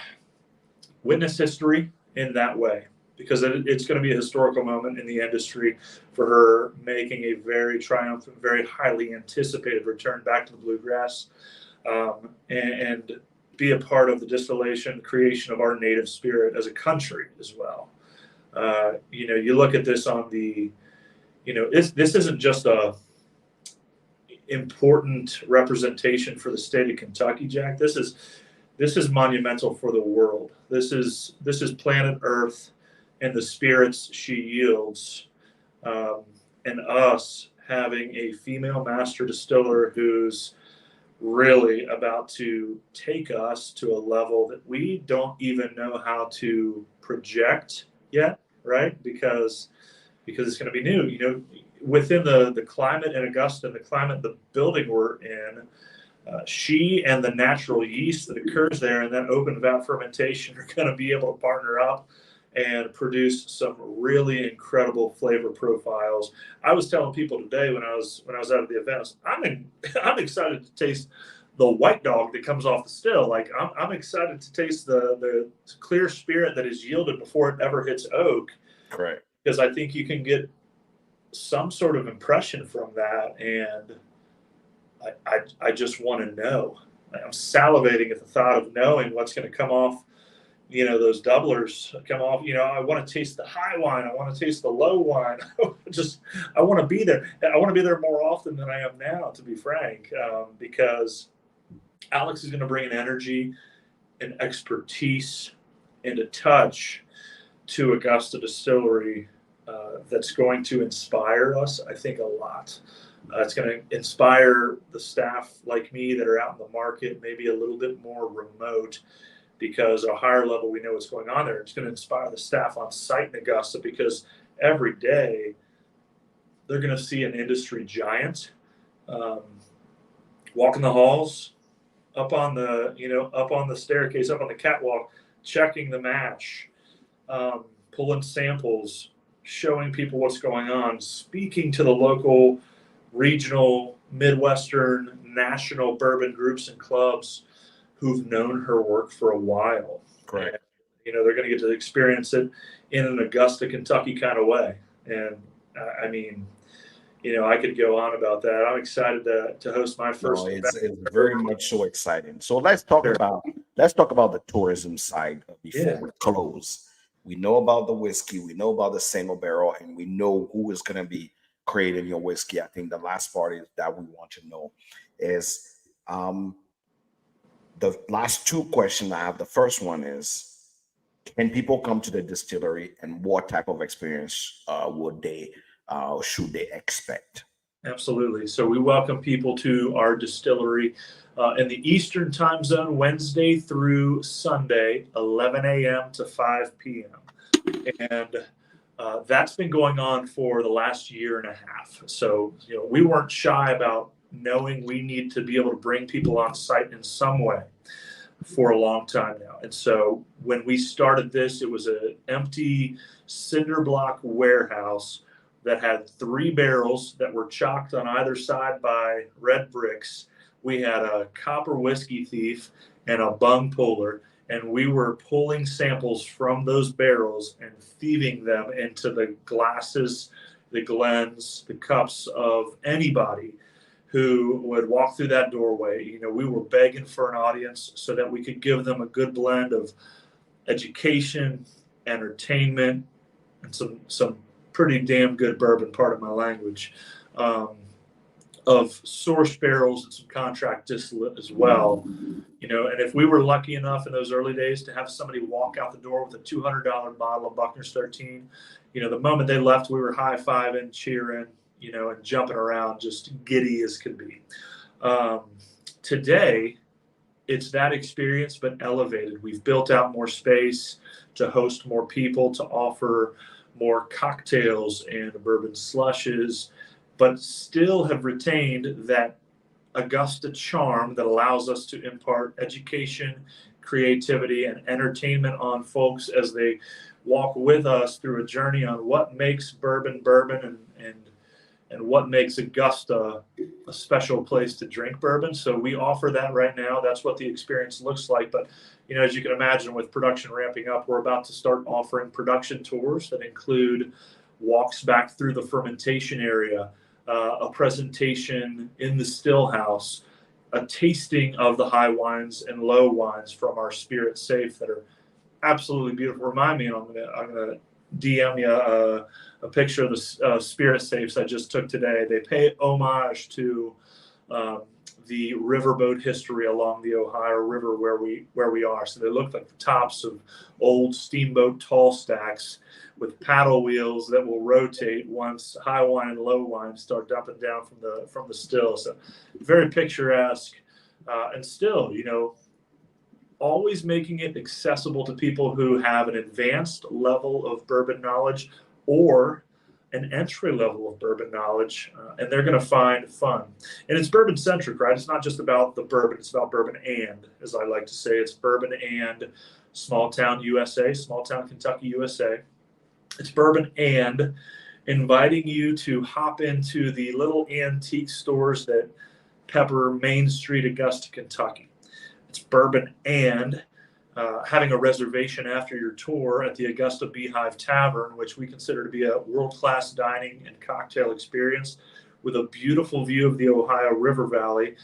witness history in that way, because it's going to be a historical moment in the industry for her making a very triumphant, very highly anticipated return back to the bluegrass, and be a part of the distillation, creation of our native spirit as a country as well. You look at this on the, this isn't just a important representation for the state of Kentucky, Jack. This is monumental for the world. This is planet Earth and the spirits she yields, and us having a female master distiller who's really about to take us to a level that we don't even know how to project yet, right? Because it's going to be new. Within the climate in Augusta, the climate, the building we're in, she and the natural yeast that occurs there and that open vat fermentation are going to be able to partner up and produce some really incredible flavor profiles. I was telling people today when I was out at the event, I'm excited to taste the white dog that comes off the still. Like I'm excited to taste the clear spirit that is yielded before it ever hits oak. Correct. Because I think you can get some sort of impression from that, and I just want to know. I'm salivating at the thought of knowing what's going to come off. Those doublers come off. I want to taste the high wine. I want to taste the low wine. I want to be there. I want to be there more often than I am now, to be frank, because Alex is going to bring an energy, an expertise, and a touch to Augusta Distillery that's going to inspire us, I think, a lot. It's going to inspire the staff like me that are out in the market, maybe a little bit more remote, because at a higher level, we know what's going on there. It's going to inspire the staff on site in Augusta, because every day they're going to see an industry giant walking the halls, up on the staircase, up on the catwalk, checking the mash, pulling samples, showing people what's going on, speaking to the local, regional, Midwestern, national bourbon groups and clubs who've known her work for a while. Correct. And, they're going to get to experience it in an Augusta, Kentucky kind of way. And I mean, I could go on about that. I'm excited to host my first. It's very much so exciting. So let's talk about the tourism side before we close. We know about the whiskey, we know about the single barrel, and we know who is going to be creating your whiskey. I think the last part is that we want to know is the last two questions I have. The first one is, can people come to the distillery, and what type of experience should they expect? Absolutely. So we welcome people to our distillery in the Eastern time zone, Wednesday through Sunday, 11 a.m. to 5 p.m. And that's been going on for the last year and a half. So, we weren't shy about knowing we need to be able to bring people on site in some way for a long time now. And so when we started this, it was an empty cinder block warehouse that had 3 barrels that were chalked on either side by red bricks. We had a copper whiskey thief and a bung puller, and we were pulling samples from those barrels and thieving them into the glasses, the glens, the cups of anybody who would walk through that doorway. We were begging for an audience so that we could give them a good blend of education, entertainment, and some pretty damn good bourbon, part of my language, of source barrels and some contract distillate as well. And if we were lucky enough in those early days to have somebody walk out the door with a $200 bottle of Buckner's 13, the moment they left, we were high-fiving, cheering, and jumping around, just giddy as could be. Today, it's that experience, but elevated. We've built out more space to host more people, to offer more cocktails and bourbon slushes, but still have retained that Augusta charm that allows us to impart education, creativity, and entertainment on folks as they walk with us through a journey on what makes bourbon and what makes Augusta a special place to drink bourbon. So we offer that right now. That's what the experience looks like. But, as you can imagine, with production ramping up, we're about to start offering production tours that include walks back through the fermentation area, a presentation in the still house, a tasting of the high wines and low wines from our spirit safe that are absolutely beautiful. Remind me, and I'm gonna DM you a picture of the spirit safes I just took today. They pay homage to the riverboat history along the Ohio River where we are. So they look like the tops of old steamboat tall stacks with paddle wheels that will rotate once high wine and low wine start dumping down from the still. So very picturesque, and still, always making it accessible to people who have an advanced level of bourbon knowledge or an entry level of bourbon knowledge, and they're going to find fun. And it's bourbon centric, right? It's not just about the bourbon, it's about bourbon and, as I like to say, it's bourbon and small town USA, small town Kentucky, USA. It's bourbon and inviting you to hop into the little antique stores that pepper Main Street, Augusta, Kentucky. It's bourbon and having a reservation after your tour at the Augusta Beehive Tavern, which we consider to be a world-class dining and cocktail experience with a beautiful view of the Ohio River Valley,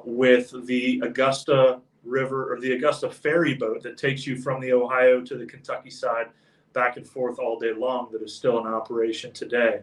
with the Augusta River or the Augusta ferry boat that takes you from the Ohio to the Kentucky side back and forth all day long, that is still in operation today.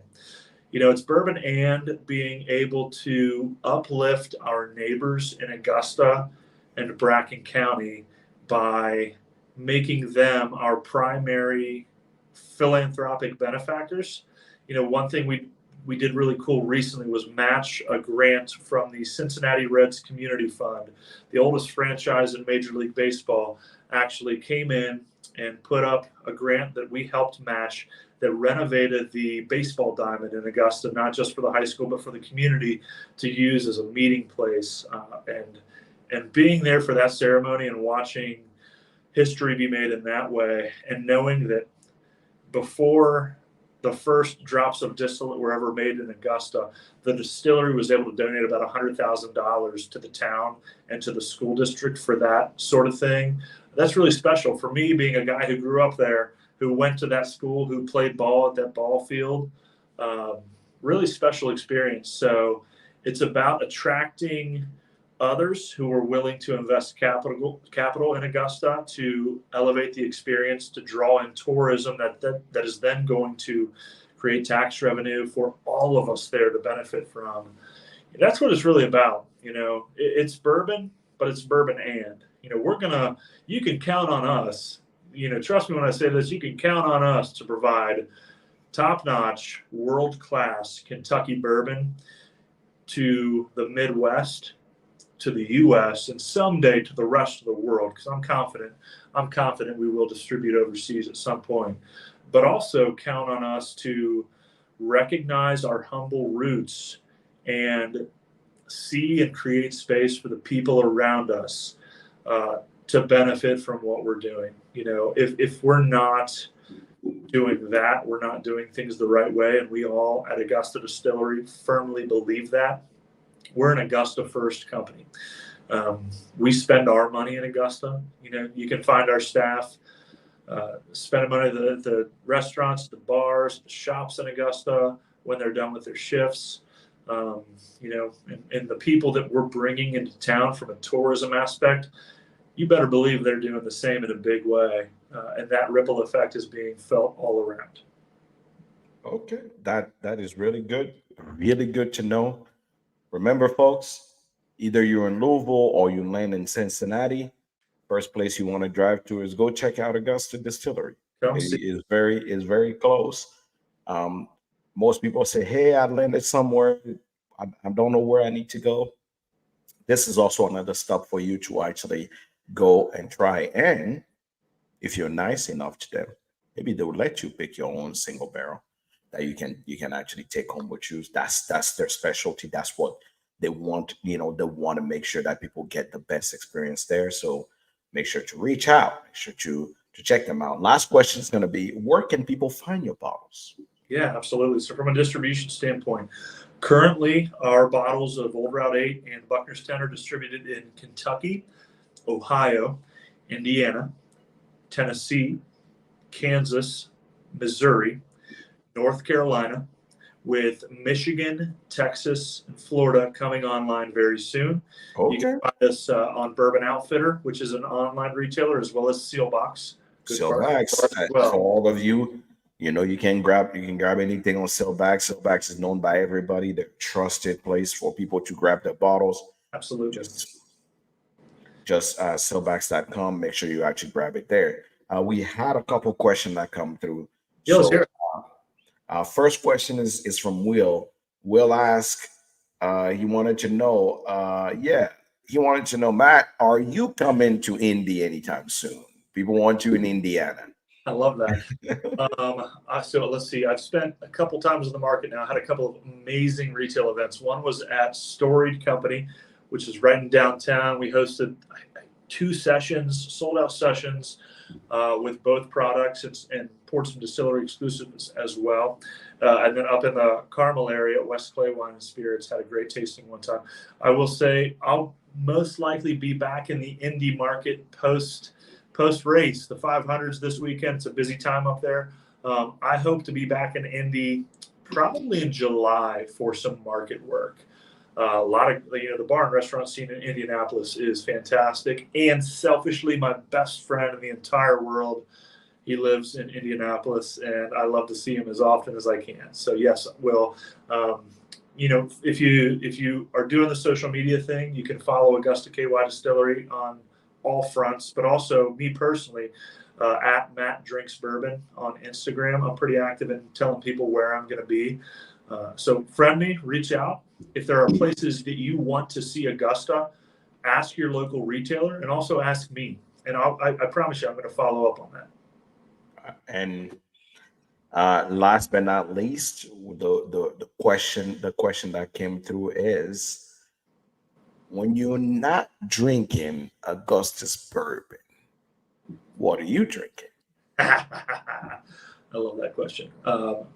It's bourbon and being able to uplift our neighbors in Augusta and Bracken County by making them our primary philanthropic benefactors. One thing we did really cool recently was match a grant from the Cincinnati Reds Community Fund. The oldest franchise in Major League Baseball actually came in and put up a grant that we helped match that renovated the baseball diamond in Augusta, not just for the high school, but for the community to use as a meeting place. And being there for that ceremony and watching history be made in that way, and knowing that before the first drops of distillate were ever made in Augusta, the distillery was able to donate about $100,000 to the town and to the school district for that sort of thing. That's really special for me, being a guy who grew up there, who went to that school, who played ball at that ball field. Really special experience. So it's about attracting others who are willing to invest capital in Augusta to elevate the experience, to draw in tourism that is then going to create tax revenue for all of us there to benefit from. That's what it's really about. It's bourbon, but it's bourbon and, you can count on us. Trust me when I say this, you can count on us to provide top-notch, world-class Kentucky bourbon to the Midwest, to the U.S., and someday to the rest of the world, because I'm confident we will distribute overseas at some point. But also count on us to recognize our humble roots and see and create space for the people around us to benefit from what we're doing. If we're not doing that, we're not doing things the right way, and we all at Augusta Distillery firmly believe that. We're an Augusta first company. We spend our money in Augusta. You can find our staff spending money at the restaurants, the bars, the shops in Augusta when they're done with their shifts. And the people that we're bringing into town from a tourism aspect, you better believe they're doing the same in a big way. And that ripple effect is being felt all around. Okay, that is really good to know. Remember, folks, either you're in Louisville or you land in Cincinnati, first place you want to drive to is go check out Augusta Distillery. Come It see. is very close. Most people say, "Hey, I landed somewhere. I don't know where I need to go." This is also another stop for you to actually go and try. And if you're nice enough to them, maybe they will let you pick your own single barrel that you can actually take home with you. That's their specialty. That's what they want. They want to make sure that people get the best experience there. So make sure to reach out. Make sure to check them out. Last question is going to be: where can people find your bottles? Yeah, absolutely. So from a distribution standpoint, currently our bottles of Old Route 8 and Buckner's 10 are distributed in Kentucky, Ohio, Indiana, Tennessee, Kansas, Missouri, North Carolina, with Michigan, Texas, and Florida coming online very soon. You Okay. can find us on Bourbon Outfitter, which is an online retailer, as well as Sealbox. Sellbacks. For all of you, you can grab anything on Sellbacks. Sellbacks is known by everybody. They're a trusted place for people to grab their bottles. Absolutely. Just sellbacks.com. Make sure you actually grab it there. We had a couple questions that come through. Yeah, let's hear it. Our first question is from Will. Will asked, he wanted to know, Matt, are you coming to Indy anytime soon? People want you in Indiana. I love that. So let's see. I've spent a couple times in the market now. I had a couple of amazing retail events. One was at Storied Company, which is right in downtown. We hosted 2 sessions, sold out sessions with both products and poured some distillery exclusives as well. And then up in the Carmel area, West Clay Wine and Spirits had a great tasting one time. I will say I'll most likely be back in the Indy market post race, the 500s this weekend. It's a busy time up there. I hope to be back in Indy probably in July for some market work. A lot of the bar and restaurant scene in Indianapolis is fantastic. And selfishly, my best friend in the entire world, he lives in Indianapolis, and I love to see him as often as I can. So yes, Will. If you are doing the social media thing, you can follow Augusta KY Distillery on all fronts, but also me personally at Matt Drinks Bourbon on Instagram. I'm pretty active in telling people where I'm going to be. So friend me, reach out. If there are places that you want to see Augusta, ask your local retailer and also ask me. And I promise you, I'm going to follow up on that. And last but not least, the question that came through is, when you're not drinking Augusta's bourbon, what are you drinking? I love that question.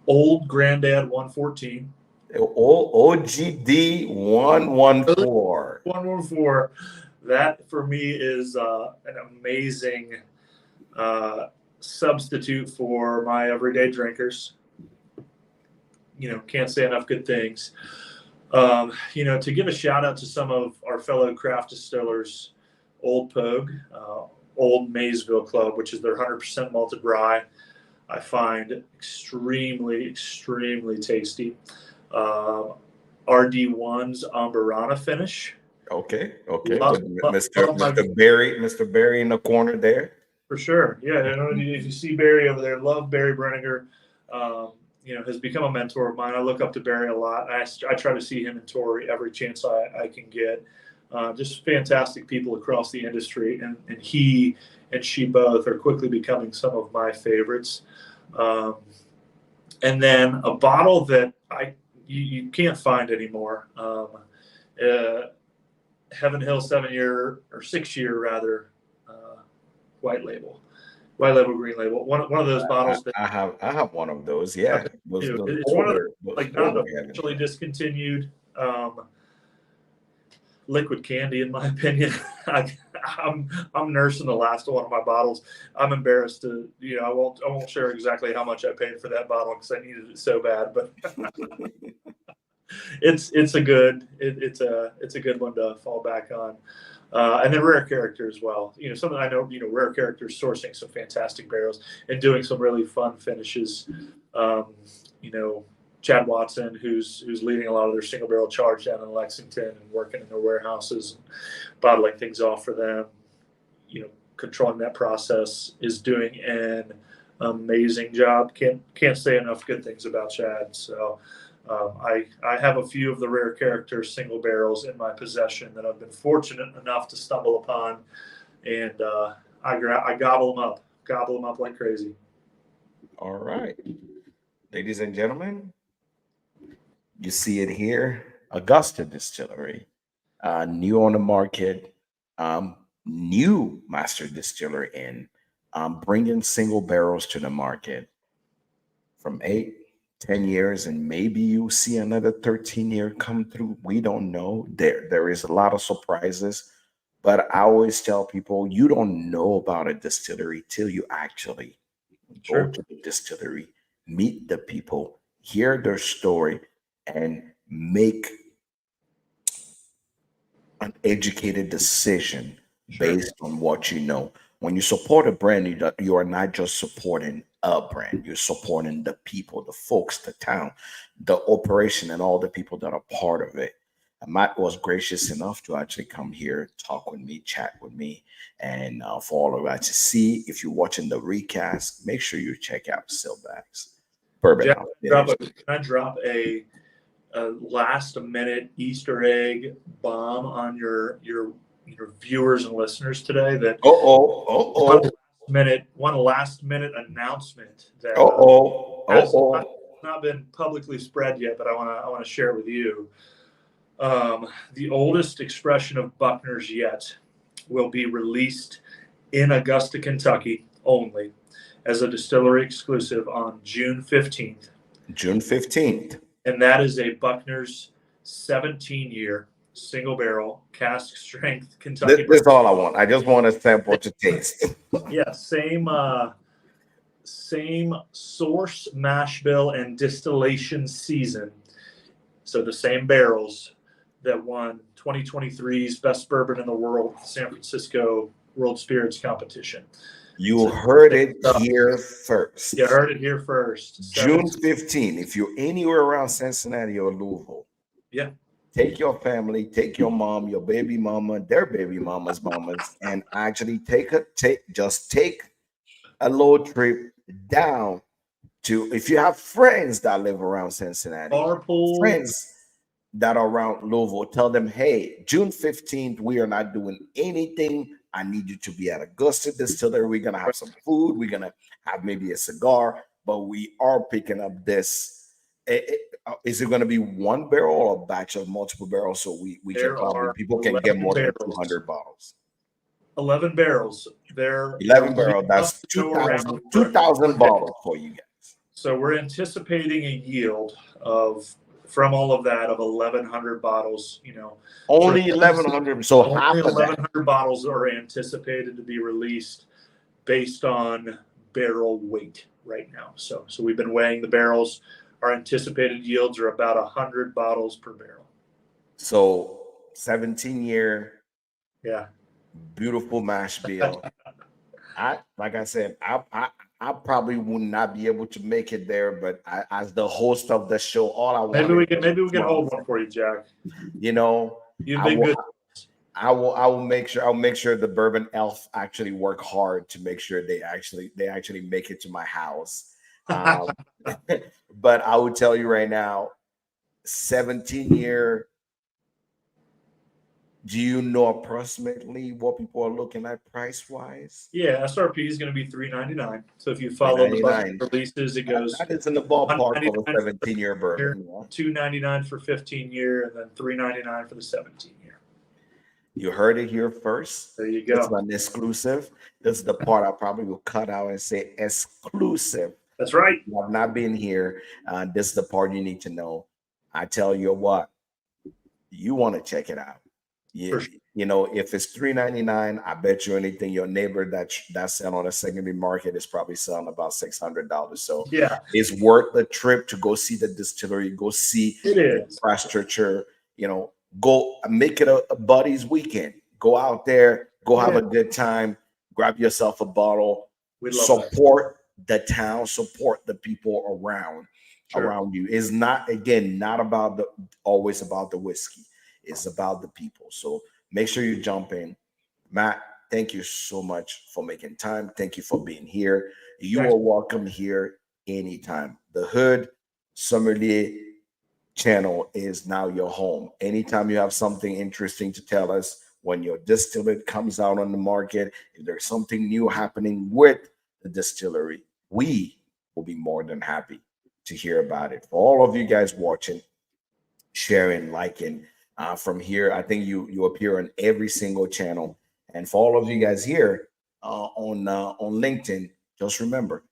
Old Granddad 114. OGD 114. 114. That for me is an amazing substitute for my everyday drinkers. Can't say enough good things. To give a shout out to some of our fellow craft distillers, Old Pogue, Old Maysville Club, which is their 100% malted rye, I find extremely, extremely tasty. RD1's Amberana finish. Okay. Mr. Barry in the corner there. For sure. Yeah. If you see Barry over there, love Barry Brenninger. has become a mentor of mine. I look up to Barry a lot. I try to see him and Tori every chance I can get. Just fantastic people across the industry, and he and she both are quickly becoming some of my favorites. And then a bottle that you can't find anymore. Heaven Hill 7-year or 6-year rather, white label green label. One of those bottles that I have one of those. Yeah, it's one of the like not officially discontinued liquid candy, in my opinion. I'm nursing the last one of my bottles. I'm embarrassed to, I won't share exactly how much I paid for that bottle because I needed it so bad, but it's a good one to fall back on. And then Rare Character as well. Something I know, Rare Character sourcing some fantastic barrels and doing some really fun finishes. Chad Watson, who's leading a lot of their single barrel charge down in Lexington and working in their warehouses, bottling things off for them, controlling that process, is doing an amazing job. Can't say enough good things about Chad. So I have a few of the Rare Character single barrels in my possession that I've been fortunate enough to stumble upon, and I gobble them up like crazy. All right, ladies and gentlemen, you see it here, Augusta Distillery, new on the market, new master distiller in, bringing single barrels to the market from 8-10 years, and maybe you see another 13-year come through. We don't know. There is a lot of surprises, but I always tell people you don't know about a distillery till you actually go to the distillery, meet the people, hear their story, and make an educated decision based on what you know. When you support a brand, you are not just supporting a brand, you're supporting the people, the folks, the town, the operation, and all the people that are part of it. And Matt was gracious enough to actually come here, talk with me, chat with me, and for all of that to see. If you're watching the recast, make sure you check out Silbags Bourbon. Can I drop a last minute Easter egg bomb on your viewers and listeners today? That one last minute announcement that has not been publicly spread yet, but I want to share it with you. The oldest expression of Buckner's yet will be released in Augusta, Kentucky only, as a distillery exclusive on June 15th. June 15th. And that is a Buckner's 17-year single barrel cask strength Kentucky. That's all I want. I just want a sample to taste. Yeah, same source, mash bill, and distillation season. So the same barrels that won 2023's best bourbon in the world, San Francisco World Spirits Competition. You heard it here first. You heard it here first. June 15. If you're anywhere around Cincinnati or Louisville, take your family, take your mom, your baby mama, their baby mamas, and actually take a little trip down to, if you have friends that live around Cincinnati, friends that are around Louisville, tell them, hey, June 15th, we are not doing anything. I need you to be at Augusta Distillery. We're going to have some food. We're going to have maybe a cigar, but we are picking up this. Is it going to be one barrel or a batch of multiple barrels? So people can get more than 200 bottles. 11 barrels. 11 barrels. That's 2,000 bottles for you guys. So we're anticipating a yield from all of that of 1,100 bottles. Only 1,100. So only half of 1,100 bottles are anticipated to be released based on barrel weight right now. So we've been weighing the barrels. Our anticipated yields are about 100 bottles per barrel. So 17-year. Yeah. Beautiful mash bill. Like I said, I probably would not be able to make it there, but as the host of the show, all I want. Maybe we can hold one for you, Jack. You've been good. I will make sure. I'll make sure the Bourbon Elf actually work hard to make sure they actually make it to my house. But I would tell you right now, 17-year. Do you know approximately what people are looking at price wise? Yeah, SRP is going to be $3.99. So if you Three follow the ninety budget nine. releases, it goes That is in the ballpark of a 199 for 17-year the year, bourbon. Yeah. $2.99 for 15-year, and then $3.99 for the 17-year. You heard it here first. There you It's go. an exclusive. This is the part I probably will cut out and say exclusive. That's right. You have not been here. This is the part you need to know. I tell you what, you want to check it out. For You, sure. you know, if it's $3.99, I bet you anything your neighbor that's selling on the secondary market is probably selling about $600. So Yeah, it's worth the trip to go see the distillery, go see it the is. infrastructure, go make it a buddy's weekend. Go out there, go have Yeah, a good time, grab yourself a bottle, we'd love that. support the town, support the people Sure. around you. Is not, again, not about the always about the whiskey. It's about the people. So make sure you jump in. Matt, thank you so much for making time. Thank you for being here. You Thanks. are welcome here anytime. The Hood Sommelier channel is now your home. Anytime you have something interesting to tell us, when your distillate comes out on the market, if there's something new happening with the distillery, we will be more than happy to hear about it. For all of you guys watching, sharing, liking, from here, I think you appear on every single channel. And for all of you guys here on LinkedIn, just remember,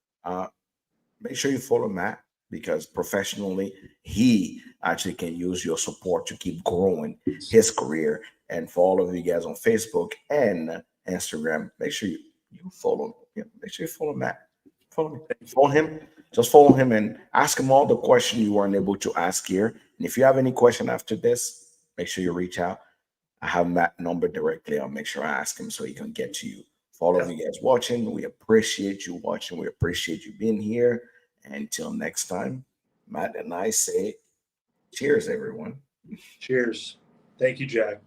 make sure you follow Matt, because professionally, he actually can use your support to keep growing his career. And for all of you guys on Facebook and Instagram, make sure you follow. Yeah, make sure you follow Matt. Follow me. Follow him. Just follow him and ask him all the questions you weren't able to ask here. And if you have any question after this, make sure you reach out. I have Matt number directly. I'll make sure I ask him so he can get to you. For all of you guys watching, we appreciate you watching. We appreciate you being here. Until next time, Matt and I say cheers, everyone. Cheers. Thank you, Jack.